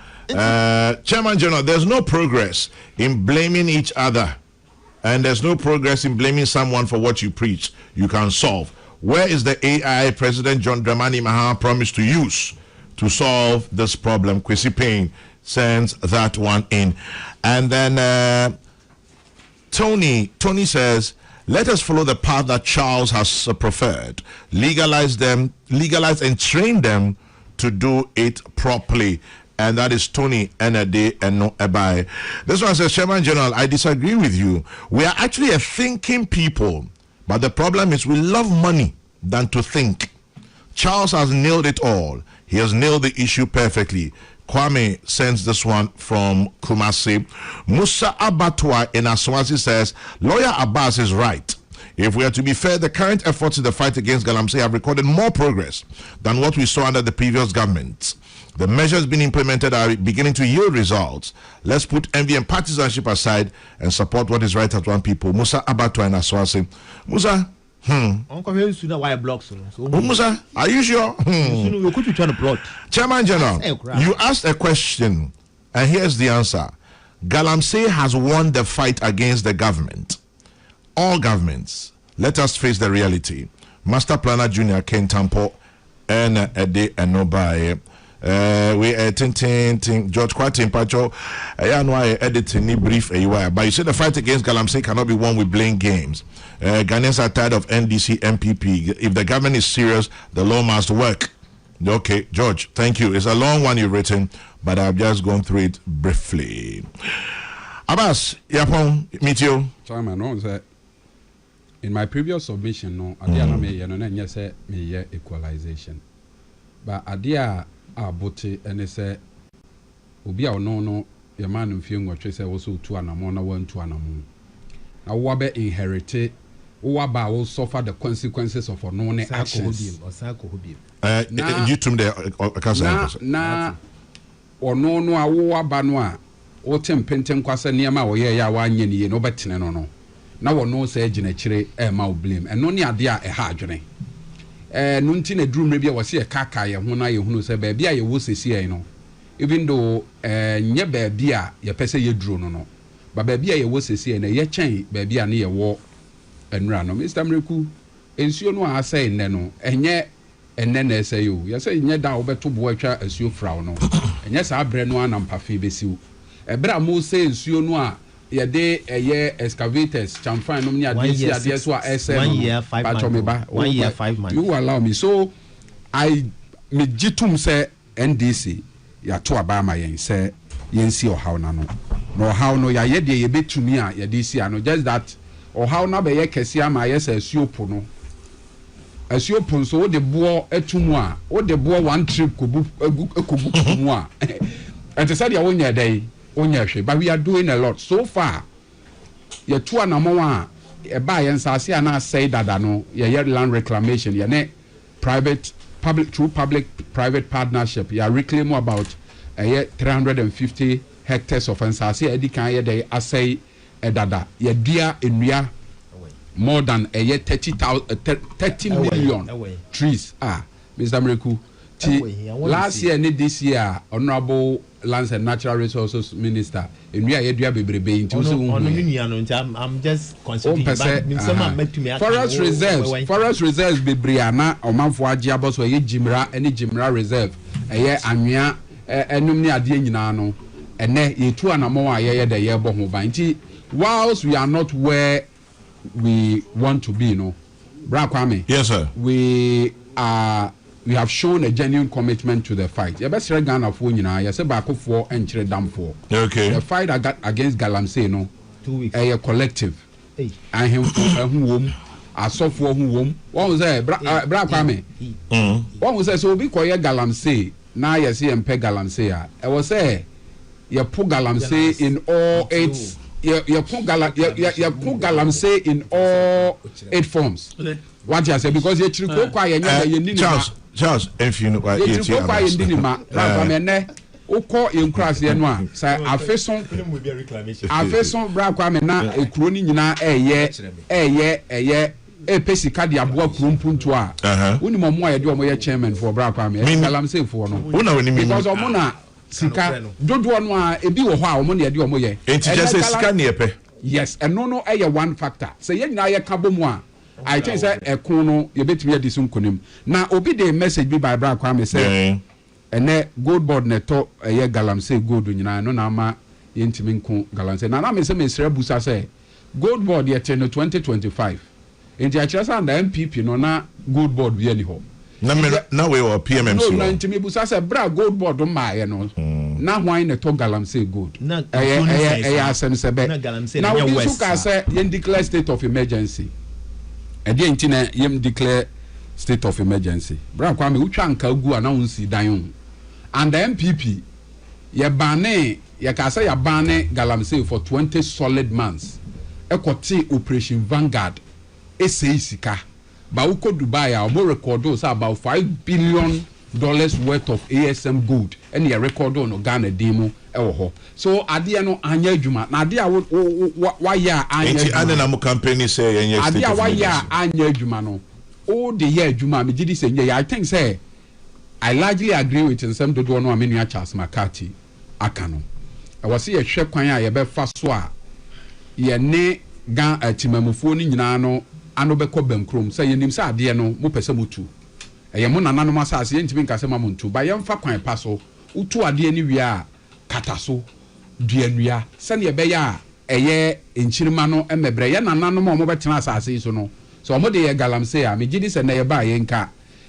Chairman General, there's no progress in blaming each other, and there's no progress in blaming someone for what you preach you can solve. Where is the AI President John Dramani Mahama promised to use to solve this problem? Kwesi Payne sends that one in. And then Tony says, let us follow the path that Charles has preferred. Legalize and train them to do it properly. And that is Tony Enade and no Ebai. This one says, Chairman General, I disagree with you. We are actually a thinking people, but the problem is we love money than to think. Charles has nailed it all. He has nailed the issue perfectly. Kwame sends this one from Kumasi. Musa Abatwa in Aswazi says, Lawyer Abbas is right. If we are to be fair, the current efforts in the fight against Galamsey have recorded more progress than what we saw under the previous government. The measures being implemented are beginning to yield results. Let's put envy and partisanship aside and support what is right at one people. Musa Abatwa in Aswazi. Musa, Musa, are you sure? Chairman General, you asked a question, and here's the answer. Galamsey has won the fight against the government. All governments. Let us face the reality. Master Planner Junior Ken Tampo and Ede Enobaye we tin George Kwatin Pacho editing ni brief but you say the fight against Galamsey cannot be won with blame games. Ghanaians are tired of NDC MPP. If the government is serious, the law must work. Okay, George, thank you. It's a long one you've written, but I've just gone through it briefly. Abbas, Yapon, meet you. Chairman, no, sir. In my previous submission, no, idea na me no say me equalization. But idea abote and say obi a no your man mfie ngotwe say also two anamo na one two anamo. Na wo be inherit wo ba will suffer the consequences of no actions. You tum the na ono no awo aba no a o tempentem kwasa niam a wo ye ya wa anye ne no betene no na wo no say gina kire e ma blame eno ne ade a e ha adwene no nti na durumre bia wo se e kaka ye ho na ye hunu se ba bia ye wo sesi e no even though nye ba bia ye pese ye duro no ba bia ye wo sesi e na ye chen ba bia ne ye wo enra no Mr. Mireku ensuo no a say ne no enye enne na say yo ye say nye da wo beto bo atwa asuo frawo no enye sa abre no anampa fe besiu ebra mo say ensuo no a ye de eye excavators chamfan no nya de si ade so a ese 1 year 5 months 1 year 5 months you allow me so I me jitum say NDC ya to aba ma yen say yen si ohaw na no how no ya ye de ye betumi a ye de si ano just that ohaw na be ye kese ama ye say asuopo no asuopo so wo de bo etumu a wo de bo one trip kobu mu a and say dia wonya dai but we are doing a lot so far. Ye two anamo a e ba yen sase ana say dada no ye land reclamation ye ne private public through public private partnership ye reclaim about 350 hectares of sase edi kan ye dey asay dada ye dia enua more than 30 million trees Mr. Mireku last year and this year honorable Lands and Natural Resources Minister enua ye dua bebrebe nti I'm just considering forest reserves bebre na omanfo age aboso ye Jimra any Jimra reserve eye anwea enum ne ade nyina no ene ye tu anamo a ye de ye bo ho ban nti whilst we are not where we want to be no Bra Kwame. Yes sir. We have shown a genuine commitment to the fight. You best Ghana for nyina, you say baako for enchire dam for. Okay. The fight against Galamsey no. 2 weeks. A collective. Hey. And him who wom, asofo who wom. One was say Bra Kwame. One was say so be koye Galamsey. Now you see mpe Galamsey a. I was say you put Galamsey in all its you put Galamsey in all 8 forms. What you say because you chiriko kwa ye Charles, if you know why you kwa ye ndinima Kwame ne ukọ enkrase ye no a say afeson Bra Kwame na ekuro ni nyina eye pesika de aboa kurumpunto a woni mo a ye de omo ye chairman for Bra Kwame Galamsey for no because omo na sika dodo no a ebi wo ho a omo na de omo ye enti just sika ne epe yes and no one factor say ye nyina ye ka bomu a I think say ekun no ye betimi adi so nkonim na obi de message bi by Bra Kwame say ene gold board neto ye Galamsey gold nyina no na ama ye ntimi nko Galamsey na me say me sre busa say gold board ye no 2025 enti a kire say na MPP no na gold board bi ani ho na we or PMMC no na ntimi busa say Bra gold board ma ye no na hwan neto Galamsey gold asem se be na we so ka say ye declare state of emergency Edi ntina yem declare state of emergency. Bra Kwame utwa nka gu ana wonsi dan and the MPP ye bane ye ka say ya bane Galamsey for 20 solid months. Ekote Operation Vanguard sika. Ba uko Dubai a mo record say about $5 billion worth of ASM gold and ye record on Ghana demo ewo ho. So ade no anya adwuma na ade a wa ya anya adwuma. Enti ane na mo campaign say yenye state of emergency. Ade a wa ya anya adwuma no. O de ye adwuma me gidi say I think say I largely agree with nsem dodo no amenu Charles McCarthy aka no. E was say ye hwe kwan a ye be fa so a ye ne gan atimamufo ni nyina no ano be ko bankrom say ye nim say ade no mo pese motu. ɛyɛ mo nananom asase yɛntimi nkasɛ ma mo ntu ba yɛmfa kwan pa so wotu adeɛ ne wie a kata so duanua sɛne ɛbɛyɛ a ɛyɛ nkyirima no ɛmɛbrɛ yɛ nananom a ɔmo bɛtena asase yi so no so ɔmo de yɛ Galamsey a megye di sɛ na yɛba a yɛnka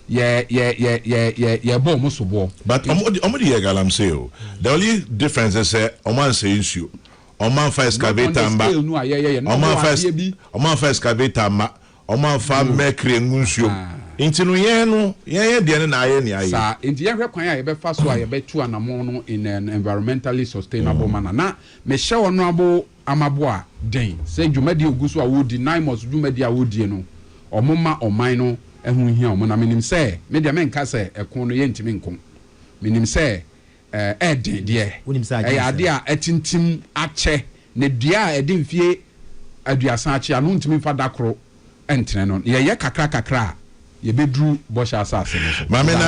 yɛ bɔ ɔmo soboɔ but ɔmo de yɛ Galamsey o the only difference is sɛ ɔmo ansɛ nsuo ɔmo anfa excavator mba ɔmo anfa excavator mba ɔmo anfa mercury nsuo nti no yɛn deɛ na ayɛ ne ayɛ saa nti yɛhwɛ kwan a yɛbɛfa so a yɛbɛtu anamo no in an environmentally sustainable manner na mehyɛ ɔno abo amabo a den sɛ dwumadi ogu so a wodi 9 months dwumadi a wodie no ɔmo ma ɔman no ɛho hia ɔmo na menim sɛ me deɛ menka sɛ ɛko no yɛntimi nko menim sɛ ɛden deɛ ɛyɛ ade a ɛtintim akyɛ ne dua a ɛde mfie aduasa akyɛ ano ntimi mfa da koro ɛntene no yɛyɛ kakra yebedru bosha asase no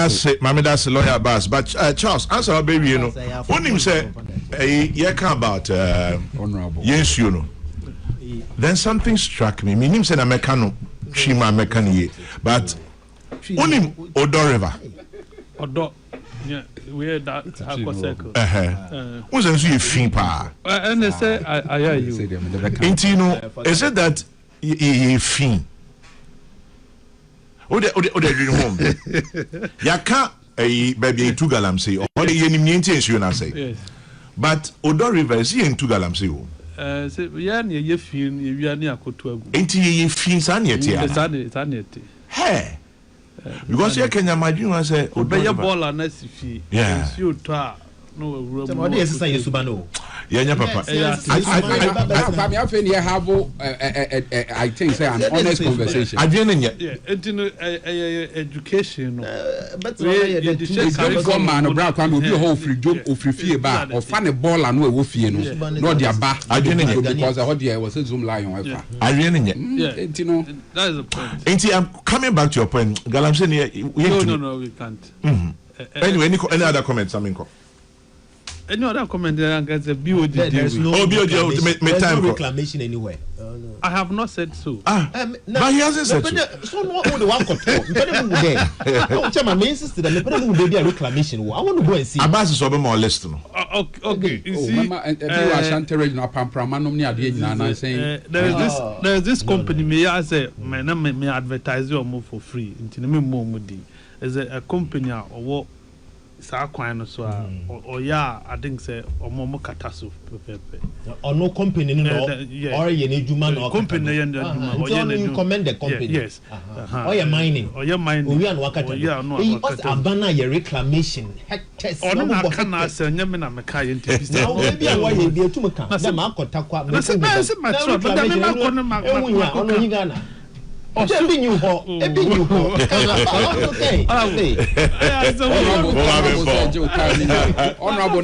so mame da se lawyer Bass but Charles answer our baby you know onim say you can about honorable yes you know then something struck me nim say na mekano chima mekanie but onim Odo River Odo yeah we had that aqua circle who's you fin pa and they say I hear you intino is it that you fin Ode dream home. Yaka baby to Galamsey or ye nti na say. Yes. But Odo River is ye to Galamsey. Say ya na ye fin ye na akoto agu. Enti ye fin san ye tia. San ye tia. Hey. Because ye Kenya madwin say Odo ye ball na sifi. Yeah. Si oto a no awura. Say what is say Yesuba no. Yeah, papa. I think say an honest conversation. Education. But the good man of Brown can be a whole free job or free fee bar or funny ball and no fee no. Not their bar. I didn't because I heard was a Zoom line on. I really know that is a point. I'm coming back to your point. Galamsey, no, we can't. Anyway, any other comments? Any other comment that I say BOD? There's no reclamation anywhere. I have not said so. But he hasn't said so. So no the one control. My main sister, the baby reclamation. I want to go and see. Abbas is over more list. Okay. You see, there is this company. May I say, may advertise your move for free. Into me more is a company or saa kwan no so a oya I think say omo kataso pepepe or no company no or ye na djuma no company ye na djuma or ye na you commend the company yes or ye mining oya mining owi an wakata e us abana ye reclamation hectares no na kana say nyame na meka ye ntipisa na o bia wa ye bi etumka na ma akota kwa na se ma tro but me ma ko no ma ono yigana oh, ebi new ho. Okay. Honorable